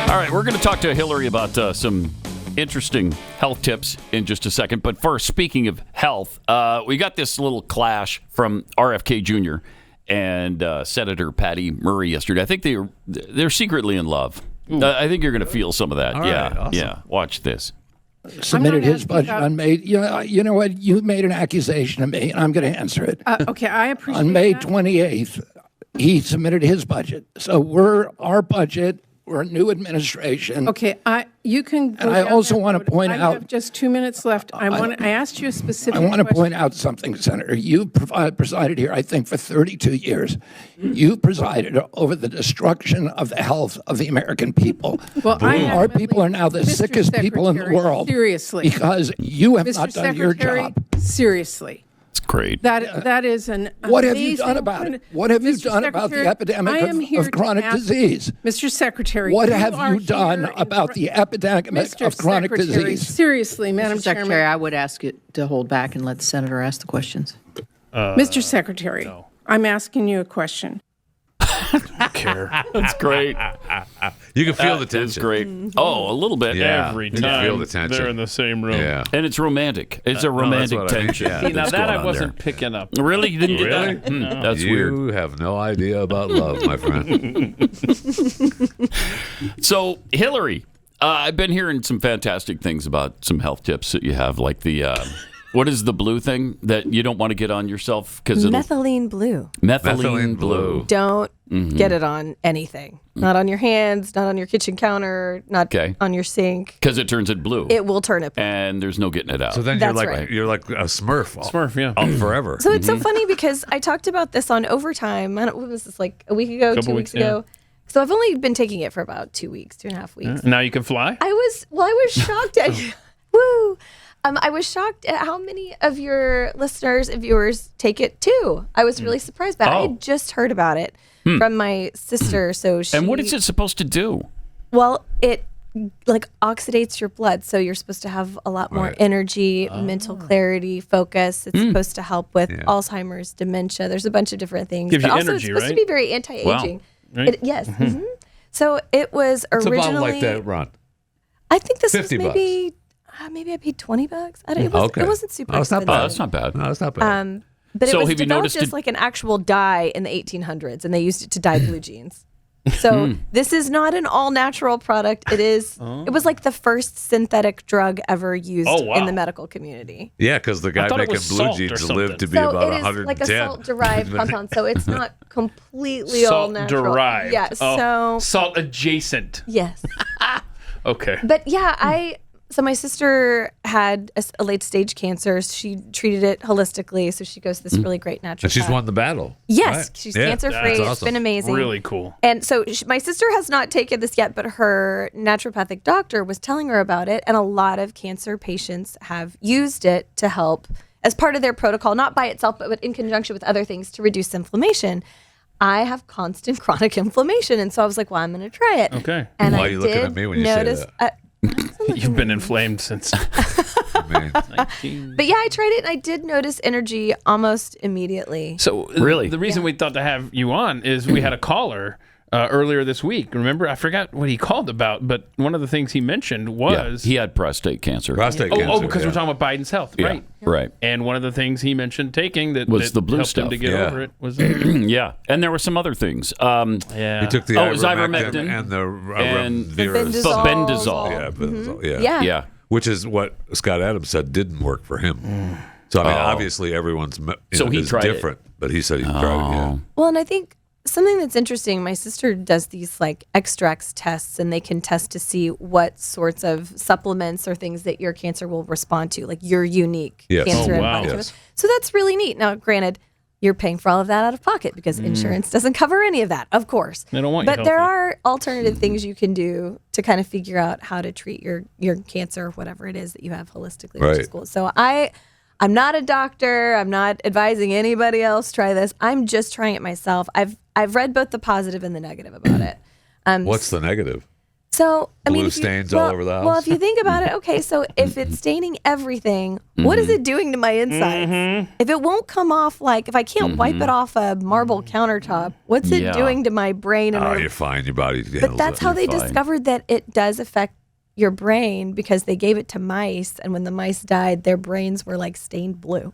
All right, we're going to talk to Hilary about some interesting health tips in just a second. But first, speaking of health, we got this little clash from RFK Jr. and Senator Patty Murray yesterday. I think they're secretly in love. I think you're going to feel some of that. All right, awesome. Yeah. Watch this. Submitted his budget on May. You know what? You made an accusation to me, and I'm going to answer it. Okay, I appreciate on May that. 28th, he submitted his budget. So our budget. We're a new administration. Okay, you can. And I also want to point I out. have just 2 minutes left. I asked you a specific. I want to point out something, Senator. You presided here, I think, for 32 years. You presided over the destruction of the health of the American people. Well, our people are now the sickest people in the world. Seriously, because you have Mr. not done your job. Seriously. It's great. That is an. What have you done about it? What have you done about the epidemic of chronic disease? Mr. Secretary, what have you done about the epidemic of chronic disease? Seriously, Madam Secretary, Chairman. I would ask you to hold back and let the senator ask the questions. Mr. Secretary, I'm asking you a question. I don't care. That's great. You can feel the tension. It's great. Oh, a little bit. Yeah, Every you can time feel the tension. they're in the same room. Yeah. And it's romantic. It's a romantic tension. I mean, See, now that's that going I on wasn't there. picking up. Really? You didn't get Really? that? That's you weird. You have no idea about love, my friend. So, Hillary, I've been hearing some fantastic things about some health tips that you have, like the what is the blue thing that you don't want to get on yourself because methylene blue. Methylene blue. Don't get it on anything. Not on your hands, not on your kitchen counter, not on your sink. Because it turns it blue. It will turn it blue. And there's no getting it out. So then That's you're like right. you're like a Smurf. Smurf, yeah. Out forever. So it's so funny because I talked about this on Overtime. What was this, like a week ago, Couple 2 weeks weeks, ago? So I've only been taking it for about 2 weeks, 2.5 weeks. Now you can fly? I was shocked at woo. I was shocked at how many of your listeners and viewers take it too. I was really surprised by it. I had just heard about it from my sister. So she. And what is it supposed to do? Well, it like oxidates your blood, so you're supposed to have a lot more energy, mental clarity, focus. It's supposed to help with Alzheimer's, dementia. There's a bunch of different things. Gives but you also energy, it's supposed to right? be very anti-aging. Wow. Right? Yes. So it was It's originally. about like that, Ron. I think this was $50 maybe. Maybe I paid $20. It wasn't super expensive. That's not bad. No, that's not bad. But So it was have you developed noticed as it- like an actual dye in the 1800s, and they used it to dye blue jeans. So this is not an all-natural product. It is. It was like the first synthetic drug ever used in the medical community. Yeah, because the guy thought it making was blue salt or jeans something. lived to be So about it is 110. like a salt-derived compound. So it's not completely all natural. Salt-derived. Yeah. So salt adjacent. yes. Okay. But yeah, so my sister had a late stage cancer. She treated it holistically. So she goes to this really great natural. And she's won the battle. Yes, right? she's Yeah, cancer free. that's It's awesome. been amazing. Really cool. And so my sister has not taken this yet, but her naturopathic doctor was telling her about it. And a lot of cancer patients have used it to help as part of their protocol, not by itself, but in conjunction with other things to reduce inflammation. I have constant chronic inflammation. And so I was like, well, I'm going to try it. Okay. And Why I are you looking did at me when you notice, say that? You've been inflamed since. mean, But yeah, I tried it and I did notice energy almost immediately. So the reason we thought to have you on is we had a caller earlier this week. Remember, I forgot what he called about, but one of the things he mentioned was he had prostate cancer. Prostate cancer. Oh, because we're talking about Biden's health, Yeah, right? right. And one of the things he mentioned taking that Was the blue helped stuff. him to get Yeah. over it was Yeah, and there were some other things. Yeah. he took the it was ivermectin ivermectin and the and bendazole. Yeah, bendazole. Yeah. Yeah. Yeah. Which is what Scott Adams said didn't work for him. So I mean, obviously everyone's So he is tried it. different, but he said he tried it. Yeah. Well, and I think something that's interesting, my sister does these like extracts tests, and they can test to see what sorts of supplements or things that your cancer will respond to, like your unique Yes. cancer. Oh, and wow. body Yes. chemistry. So that's really neat. Now, granted, you're paying for all of that out of pocket because insurance doesn't cover any of that, of course. They don't want you But there healthy. are alternative things you can do to kind of figure out how to treat your cancer, whatever it is that you have holistically, which is Right. cool. So I'm not a doctor. I'm not advising anybody else try this. I'm just trying it myself. I've read both the positive and the negative about it. What's the negative? So I mean, Blue if you- stains all well- over the house? Well, if you think about it, okay, so if it's staining everything, what is it doing to my insides? If it won't come off, like if I can't wipe it off a marble countertop, what's it Yeah. doing to my brain? And Oh, my- you're fine. Your body handles but that's it. how they fine. discovered that it does affect your brain, because they gave it to mice, and when the mice died, their brains were like stained blue.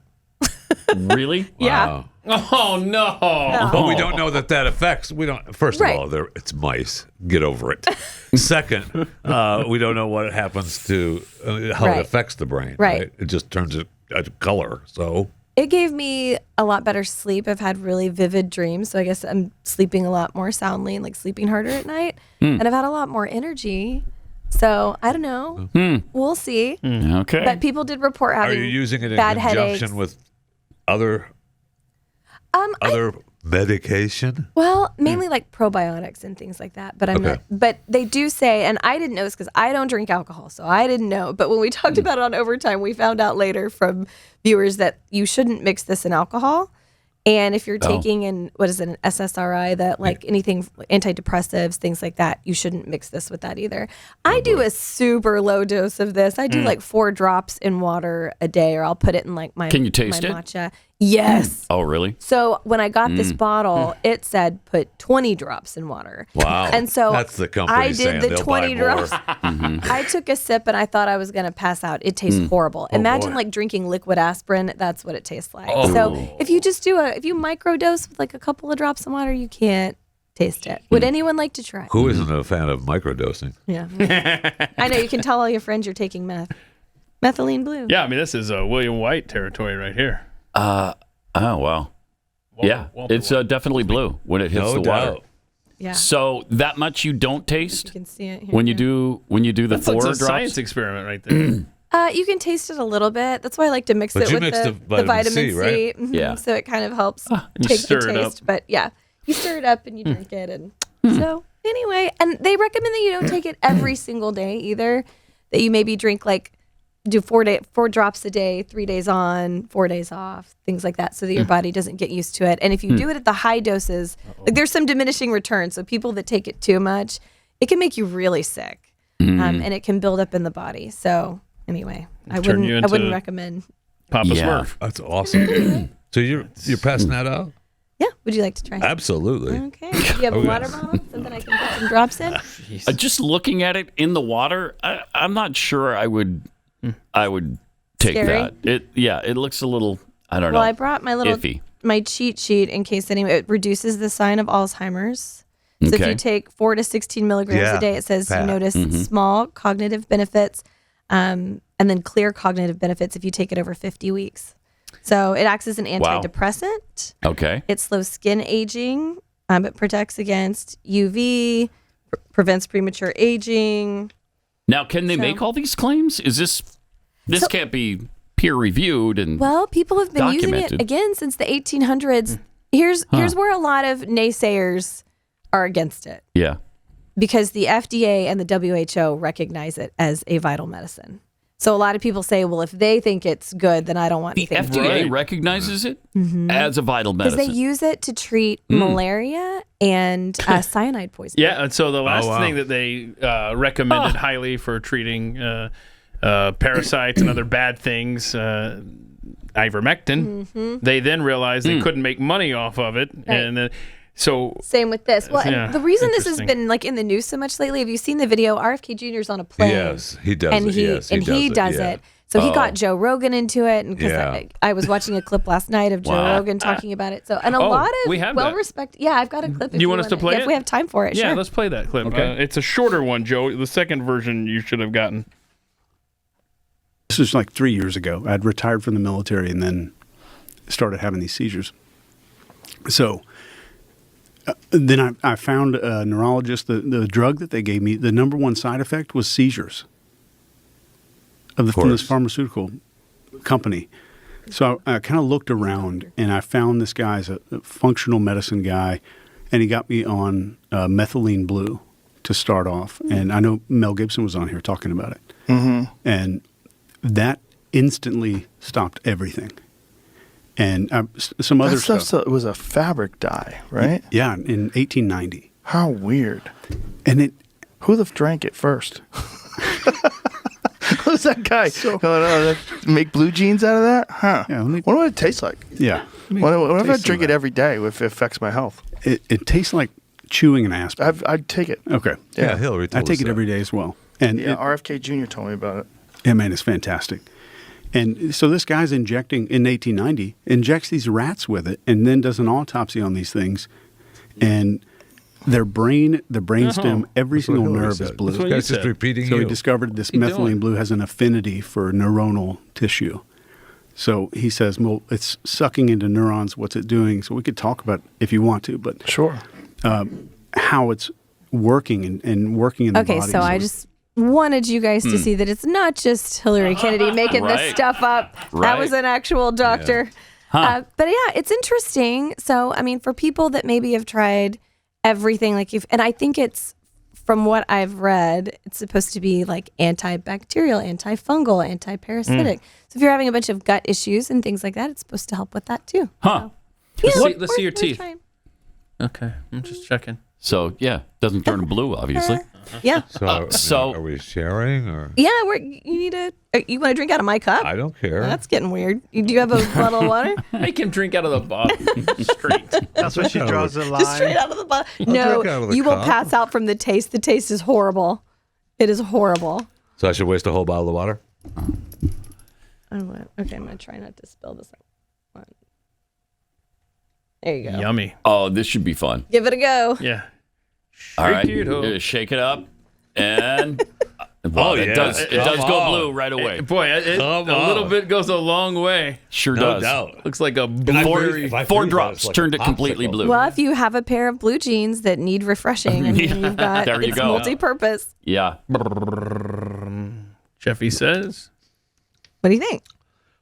Really? Yeah. Oh no! But we don't know that affects. We don't. First Right. of all, it's mice. Get over it. Second, we don't know what happens to how Right. it affects the brain. Right. It just turns it a color. So It gave me a lot better sleep. I've had really vivid dreams, so I guess I'm sleeping a lot more soundly and like sleeping harder at night. And I've had a lot more energy. So I don't know. We'll see. Okay. But people did report are having you using it in bad conjunction headaches. with other medication? Well, mainly like probiotics and things like that. But I'm Okay. not. But they do say, and I didn't know this because I don't drink alcohol, so I didn't know. But when we talked about it on Overtime, we found out later from viewers that you shouldn't mix this in alcohol. And if you're taking an SSRI, that like anything, antidepressives, things like that, you shouldn't mix this with that either. I do a super low dose of this. I do like 4 drops in water a day, or I'll put it in like my Can you taste my it? matcha. Yes. Oh, really? So when I got this bottle, it said put 20 drops in water. Wow. And so That's the company I saying did the they'll 20 buy more. drops. I took a sip and I thought I was going to pass out. It tastes horrible. Imagine boy. like drinking liquid aspirin. That's what it tastes like. Oh. So if you just if you microdose with like a couple of drops in water, you can't taste it. Would anyone like to try? Who isn't a fan of microdosing? Yeah. I know, you can tell all your friends you're taking meth. Methylene blue. Yeah, I mean, this is William White territory right here. Oh, wow. Yeah, Walter it's definitely blue when it hits No the water. doubt. Yeah. So that much you don't You taste can see it here. when you do the That's 4 like a drops. science experiment right there. You can taste it a little bit. That's why I like to mix But it you with mix the the vitamin C, right? Mhm. Yeah. So it kind of helps you take stir the it up. taste. But yeah, you stir it up and you drink it. And so anyway, and they recommend that you don't take it every single day either. That you maybe drink like do 4 drops a day, 3 days on, 4 days off, things like that, so that your body doesn't get used to it. And if you do it at the high doses, like there's some diminishing returns. So people that take it too much, it can make you really sick, and it can build up in the body. So anyway, I Turn you wouldn't into recommend. Papa Yeah. Smurf. That's awesome. So you're passing that out? Yeah, would you like to try? Absolutely. Okay. Do you have a water bottle? Something I can put some drops in? Just looking at it in the water, I'm not sure I would take Scary? that. It looks a little, I don't Well, know. I brought my little iffy. my cheat sheet in case it reduces the sign of Alzheimer's. So if Okay. you take 4 to 16 milligrams Yeah, a day, it says Pat. you notice small cognitive benefits, and then clear cognitive benefits if you take it over 50 weeks. So it acts as an Wow. antidepressant. Okay. It slows skin aging. It protects against UV, prevents premature aging. Now, can they So- make all these claims? Is this can't be peer reviewed and Well, people have been using it documented. again since the 1800s. Here's where a lot of naysayers are against it, yeah. because the FDA and the WHO recognize it as a vital medicine. So a lot of people say, well, if they think it's good, then I don't want The anything. FDA Right. recognizes it as a vital Because medicine. they use it to treat malaria and cyanide poisoning. Yeah, and so the last wow. thing that they recommended highly for treating parasites and other bad things, ivermectin. They then realized they couldn't make money off of it, and then same with this. Well, Yeah, and the reason this has interesting. been like in the news so much lately, have you seen the video? RFK Jr.'s on a plane. Yes, he does and it. Yes, he does yeah. it. So he got Joe Rogan into it, and because Yeah. I was watching a clip last night of Joe Rogan talking about it. So and a lot of we have that. well-respected. Yeah, I've got a clip. If You want us to play If it? we have time for it, Yeah, sure. let's play that clip. Okay. It's a shorter one, Joe. The second version you should have gotten. This was like 3 years ago. I'd retired from the military and then started having these seizures. So then I found a neurologist. The drug that they gave me, the number one side effect was seizures from this pharmaceutical company. So I kind of looked around and I found this guy's a functional medicine guy, and he got me on methylene blue to start off. And I know Mel Gibson was on here talking about it. And that instantly stopped everything. And some other stuff. So it was a fabric dye, right? Yeah, in 1890. How weird. And who the drank it first? Who's that guy going, make blue jeans out of that? Huh. Yeah, Wonder what it tastes like. Yeah. What if I drink it every day if it affects my health? It tastes like chewing an aspirin. I'd take it. Okay. Yeah, Hillary I told take us it that. every day as well. And RFK Jr. told me about it. Yeah, man, it's fantastic. And so this guy's injecting, in 1890, injects these rats with it and then does an autopsy on these things. And their brain, the brainstem, every single nerve is blue. This guy's just repeating So you. he discovered this What are you methylene doing? blue has an affinity for neuronal tissue. So he says, well, it's sucking into neurons. What's it doing? So we could talk about if you want to, but sure, how it's working and working in the body. Okay, so I just wanted you guys to see that it's not just Hilary Kennedy making this Right. stuff up. Right. That was an actual doctor. Huh. But yeah, it's interesting. So, I mean, for people that maybe have tried everything, and I think it's, from what I've read, it's supposed to be like antibacterial, antifungal, anti-parasitic. So if you're having a bunch of gut issues and things like that, it's supposed to help with that too. Huh. Let's see your teeth. trying. Okay, I'm just checking. So, yeah, doesn't turn blue, obviously. Yeah. So are we sharing or? Yeah, you want to drink out of my cup? I don't care. That's getting weird. Do you have a bottle of water? Make him drink out of the bottle. Straight. That's where she draws the line. Just straight out of the bottle. I'll No, drink out of the you will cup. pass out from the taste. The taste is horrible. It is horrible. So I should waste a whole bottle of water? Okay, I'm going to try not to spill this out. There you go. Yummy. Oh, this should be fun. Give it a go. Yeah. All right, it up. shake it up, and wow, it does go blue right away. A little bit goes a long way. Sure No does. doubt. Looks like a Four drops turned it completely blue. Well, if you have a pair of blue jeans that need refreshing, I mean, you've got There you it's go. multi-purpose. Yeah. Jeffy says. What do you think?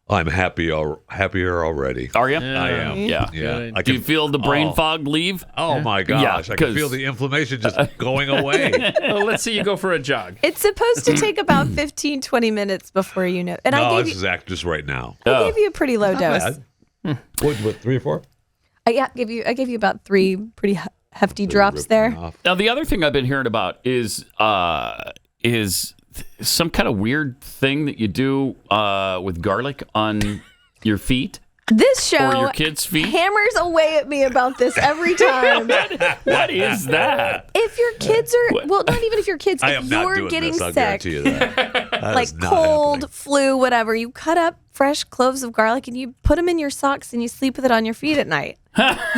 I'm happier already. Are you? I am. Yeah. Yeah. Do you feel the brain fog leave? Oh my gosh! Yeah, I can 'cause- feel the inflammation just going away. Well, let's see you go for a jog. It's supposed to take about 15, 20 minutes before you know. And no, I this gave is just right now. I gave you a pretty low dose. What, 3 or 4? I gave you about 3 pretty hefty drops there. Now, the other thing I've been hearing about is some kind of weird thing that you do with garlic on your feet. This show Or your kids' feet? hammers away at me about this every time. What is that? If your kids are, well, not even if your kids, I if am not you're doing getting this. I'll sick, guarantee you that. That like is not cold, flu, whatever, you cut up fresh cloves of garlic and you put them in your socks and you sleep with it on your feet at night.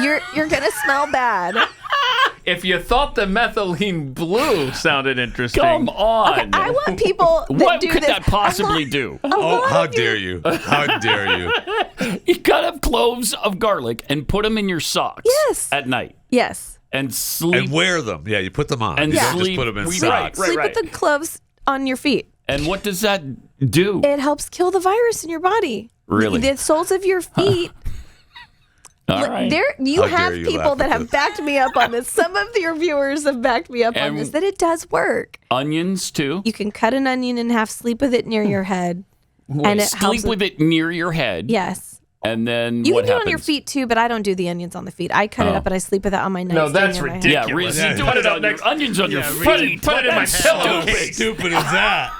You're gonna smell bad. If you thought the methylene blue sounded interesting, Come on. Okay, I want people that What do could this. that possibly do? Oh, how dare you! How dare you! You cut up cloves of garlic and put them in your socks Yes. at night Yes. and sleep. And wear them. Yeah, you put them on. And you don't just sleep- put them in Right, socks. right. Sleep with the cloves on your feet. And what does that do? It helps kill the virus in your body. Really? The soles of your feet. All right. You How have dare you people laugh that at have this. backed me up on this. Some of your viewers have backed me up on And- this, that it does work. Onions too. You can cut an onion in half, sleep with it near your head. And it helps Sleep with it near your head. Yes. And then You what can do it happens? on your feet too, but I don't do the onions on the feet. I cut it Oh. up and I sleep with it on my nightstand. that's near my head. Yeah, ridiculous. Reese, you Put do it it up on your next- onions on your Yeah, feet. put it in my That's pillowcase. stupid. Stupid is that?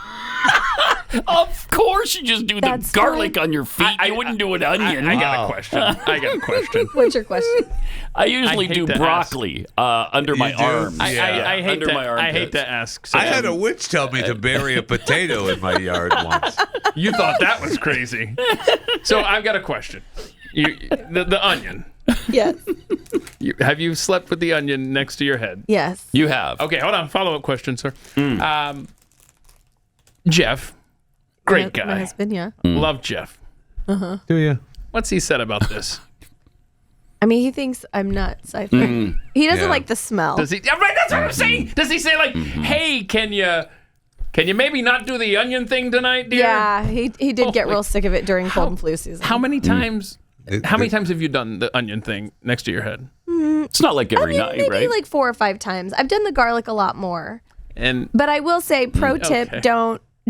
Of course, you just do That's the garlic on your feet. You wouldn't do an onion. I got a question. What's your question? I usually hate do to broccoli under my arms. I hate under to, my I hate armpits. to ask. I had a witch tell me to bury a potato in my yard once. You thought that was crazy. So I've got a question. The onion. Yes. Have you slept with the onion next to your head? Yes. You have. Okay, hold on. Follow-up question, sir. Jeff, great guy. My husband, yeah. Love Jeff. Uh-huh. Do you? What's he said about this? I mean, he thinks I'm nuts, I think. He doesn't like the smell. Does he? Yeah, right, that's what I'm saying. Does he say like, "Hey, can you maybe not do the onion thing tonight, dear?" Yeah, he did get real sick of it during cold and flu season. How many times? How many times have you done the onion thing next to your head? It's not like every night, maybe right? like 4 or 5 times. I've done the garlic a lot more. But I will say, pro tip: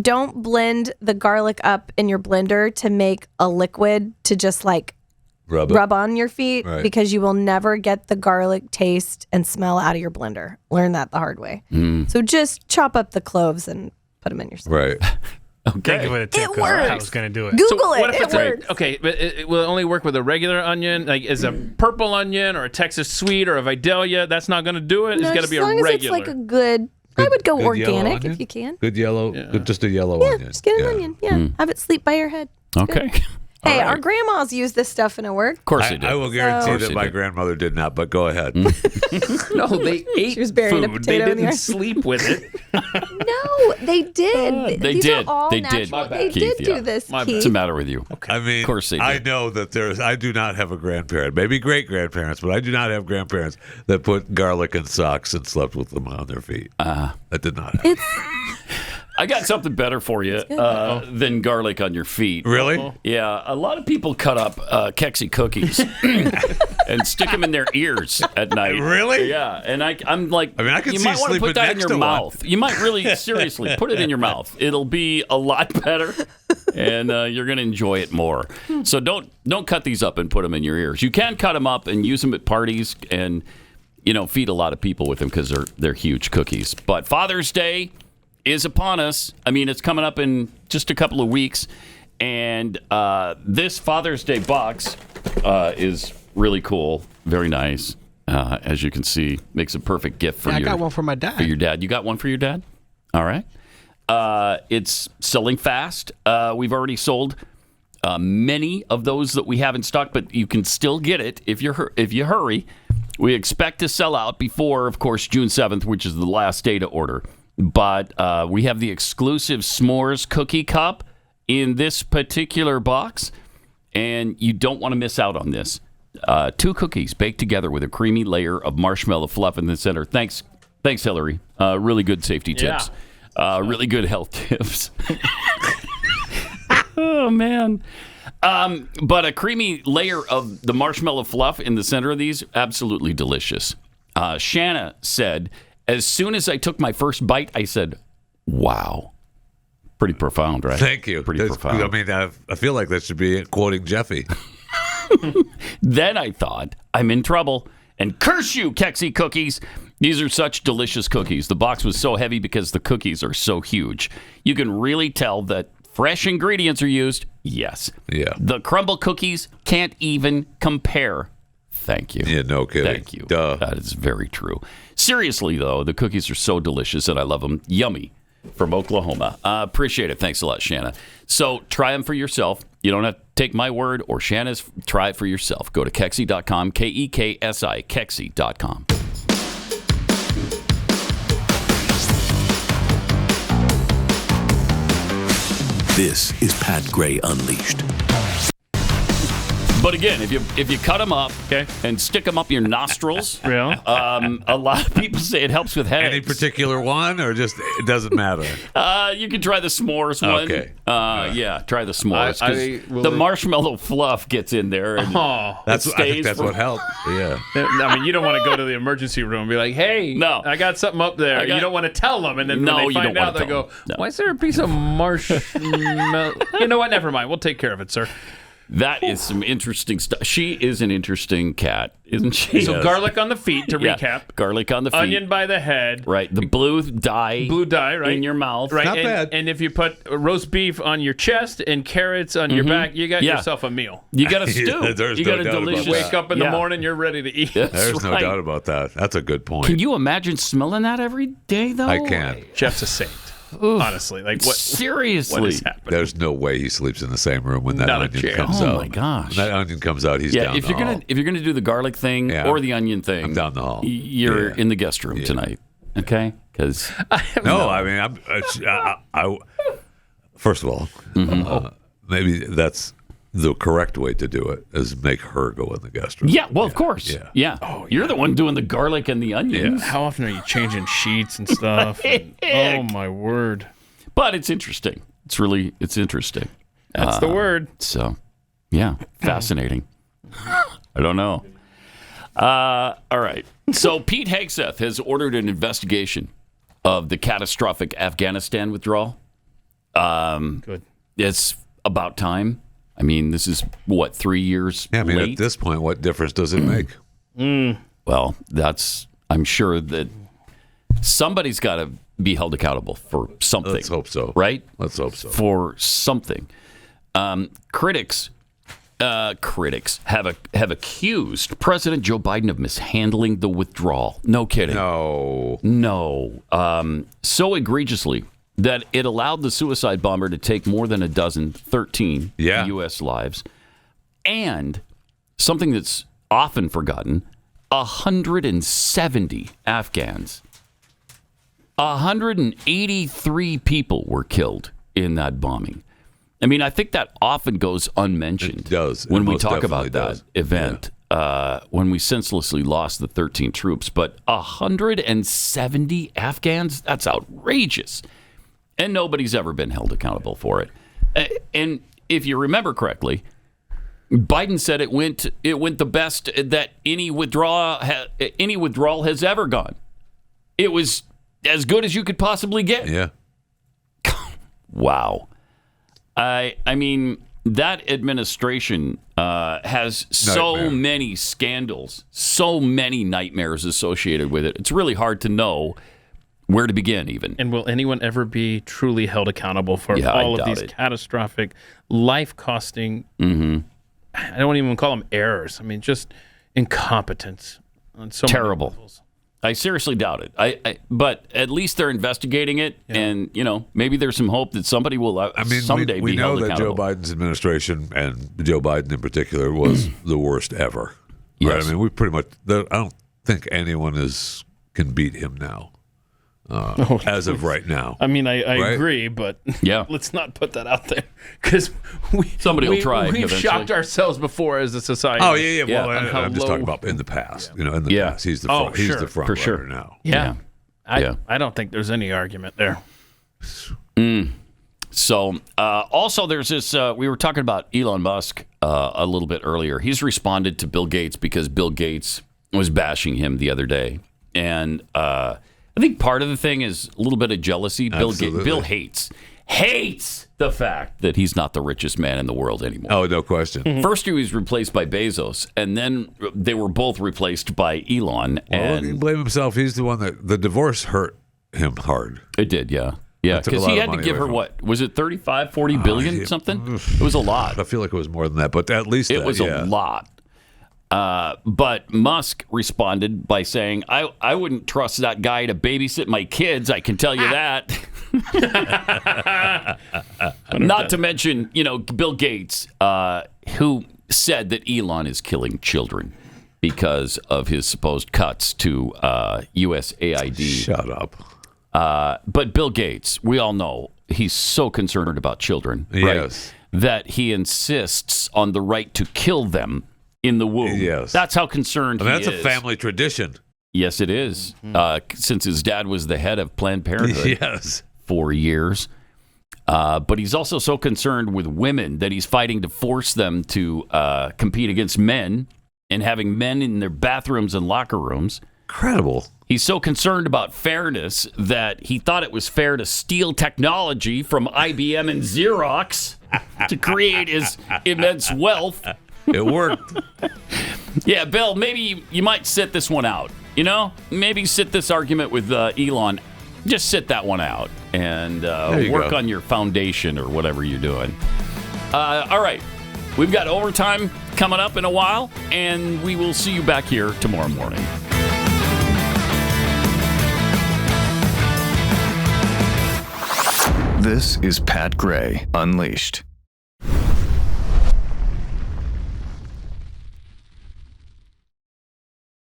don't blend the garlic up in your blender to make a liquid to just like rub on your feet, because you will never get the garlic taste and smell out of your blender. Learn that the hard way. So just chop up the cloves and put them in your salad. Right. Thank you for the tip. It 'cause I works. was going to do it. Google What it. if It it's works. okay, but will it only work with a regular onion? Like, is a purple onion or a Texas sweet or a Vidalia? That's not going to do it. No, It's got to as be a long as regular. it's like a good. I would go good yellow organic onion? if you can. Good yellow, just a yellow Yeah, onion. just get an onion. Yeah, have it sleep by your head. Okay. Hey, our grandmas use this stuff and it worked. Of course they did. I will guarantee that my grandmother did not, but go ahead. No, they ate She was burying a food. They potato in the didn't yard. sleep with it. No, they did. They These did. Are all They natural. did. My bad. They Keith, did do yeah. this, What's Keith. the matter with you? I mean, of course they did. I know that I do not have a grandparent, maybe great grandparents, but I do not have grandparents that put garlic in socks and slept with them on their feet. That did not happen. I got something better for you than garlic on your feet. Really? Yeah. A lot of people cut up Kexi cookies and stick them in their ears at night. Really? Yeah. And I'm like, I mean, I can you see might want to sleeping put that in next your to one. mouth. You might really, seriously, put it in your mouth. It'll be a lot better, and you're going to enjoy it more. So don't cut these up and put them in your ears. You can cut them up and use them at parties and, feed a lot of people with them because they're huge cookies. But Father's Day is upon us. I mean, it's coming up in just a couple of weeks. And this Father's Day box is really cool. Very nice. As you can see, makes a perfect gift for I got one for my dad. For your dad. You got one for your dad? All right. It's selling fast. We've already sold many of those that we have in stock, but you can still get it if you hurry. We expect to sell out before, of course, June 7th, which is the last day to order. But we have the exclusive s'mores cookie cup in this particular box, and you don't want to miss out on this. 2 cookies baked together with a creamy layer of marshmallow fluff in the center. Thanks, Hilary. Really good safety tips. Really good health tips. Oh, man. But a creamy layer of the marshmallow fluff in the center of these, absolutely delicious. Shanna said, as soon as I took my first bite, I said, wow. Pretty profound, right? Thank you. Pretty profound. I mean, I feel like that should be quoting Jeffy. Then I thought, I'm in trouble. And curse you, Kexi cookies. These are such delicious cookies. The box was so heavy because the cookies are so huge. You can really tell that fresh ingredients are used. Yes. Yeah. The crumble cookies can't even compare. Thank you. Yeah, no kidding. Thank you. Duh. That is very true. Seriously, though, the cookies are so delicious and I love them. Yummy. From Oklahoma. Appreciate it. Thanks a lot, Shanna. So try them for yourself. You don't have to take my word or Shanna's. Try it for yourself. Go to Kexi.com, K-E-K-S-I, Kexi.com. This is Pat Gray Unleashed. But again, if you cut them up and stick them up your nostrils, a lot of people say it helps with headaches. Any particular one, or just it doesn't matter? You can try the s'mores one. Okay. Yeah, try the s'mores because the marshmallow fluff gets in there. And I think that's what helped. Yeah. I mean, you don't want to go to the emergency room and be like, "Hey, no, I got something up there." You don't want to tell them, and then when they find out, they go, "Why is there a piece of marshmallow?" You know what? Never mind. We'll take care of it, sir. That is some interesting stuff. She is an interesting cat, isn't she? So garlic on the feet, to recap. Garlic on the feet. Onion by the head. Right. The blue dye. Right? In your mouth. Right. Not bad. And if you put roast beef on your chest and carrots on your back, you got yourself a meal. You got a stew. There's you no got a doubt about delicious. that. Wake up in the morning, you're ready to eat. There's no doubt about that. That's a good point. Can you imagine smelling that every day, though? I can. Jeff's a saint. Honestly, like what? Seriously, what is happening? There's no way he sleeps in the same room when that Not a onion chance. comes out. Oh my gosh! When that onion comes out, he's down if the you're hall. gonna do the garlic thing or the onion thing, I'm down the hall. You're in the guest room tonight, okay? Because first of all, maybe that's the correct way to do it is make her go in the guest room. Yeah, well, of course. Yeah. Oh, You're the one doing the garlic and the onions. How often are you changing sheets and stuff? Oh my word! But it's interesting. It's interesting. That's the word. So, yeah, fascinating. I don't know. All right. So Pete Hegseth has ordered an investigation of the catastrophic Afghanistan withdrawal. Good. It's about time. I mean, this is, 3 years Yeah, I mean, late? at this point, what difference does it make? Well, I'm sure that somebody's got to be held accountable for something. Let's hope so. Right? Let's hope so. For something. Critics have accused President Joe Biden of mishandling the withdrawal. No kidding. No. So egregiously that it allowed the suicide bomber to take more than 13 U.S. lives. And something that's often forgotten, 170 Afghans. 183 people were killed in that bombing. I mean, I think that often goes unmentioned. It does. When It we most talk definitely about that does. event, when we senselessly lost the 13 troops. But 170 Afghans? That's outrageous. And nobody's ever been held accountable for it. And if you remember correctly, Biden said it went the best that any withdrawal has ever gone. It was as good as you could possibly get. Yeah. Wow. I mean, that administration has so many scandals, so many nightmares associated with it. It's really hard to know where to begin, even. And will anyone ever be truly held accountable for all of these catastrophic, life-costing, I don't even call them errors. I mean, just incompetence on so many levels. I seriously doubt it. But at least they're investigating it, and maybe there's some hope that somebody will someday we be know held that accountable. Joe Biden's administration and Joe Biden in particular was the worst ever. Right? Yes. I mean, we pretty much. I don't think anyone can beat him now. As of right now. I mean, I Right? agree, but Yeah. let's not put that out there because Somebody will try We've eventually. shocked ourselves before as a society. Oh yeah. Well, on how I'm just low- talking about in the past. In the past, he's the front. He's the front runner now. Yeah. I don't think there's any argument there. So, also, there's this. We were talking about Elon Musk a little bit earlier. He's responded to Bill Gates because Bill Gates was bashing him the other day, and I think part of the thing is a little bit of jealousy. Bill hates the fact that he's not the richest man in the world anymore. Oh, no question. First, he was replaced by Bezos, and then they were both replaced by Elon. Well, he can blame himself. He's the one that the divorce hurt him hard. It did, yeah. Yeah, That took a because lot he of had to money give away her from what? Was it 35, 40 billion something? It was a lot. I feel like it was more than that, but at least It was a lot. But Musk responded by saying, I wouldn't trust that guy to babysit my kids. I can tell you that. Not to mention, Bill Gates, who said that Elon is killing children because of his supposed cuts to USAID. Shut up. But Bill Gates, we all know, he's so concerned about children, Yes. right? That he insists on the right to kill them in the womb. Yes. That's how concerned That's he is. a family tradition. Yes, it is. Since his dad was the head of Planned Parenthood Yes. for years. But he's also so concerned with women that he's fighting to force them to compete against men and having men in their bathrooms and locker rooms. Incredible. He's so concerned about fairness that he thought it was fair to steal technology from IBM and Xerox. to create his immense wealth. It worked. Yeah, Bill, maybe you might sit this one out. You know, maybe sit this argument with Elon. Just sit that one out and work on your foundation or whatever you're doing. All right. We've got overtime coming up in a while, and we will see you back here tomorrow morning. This is Pat Gray Unleashed.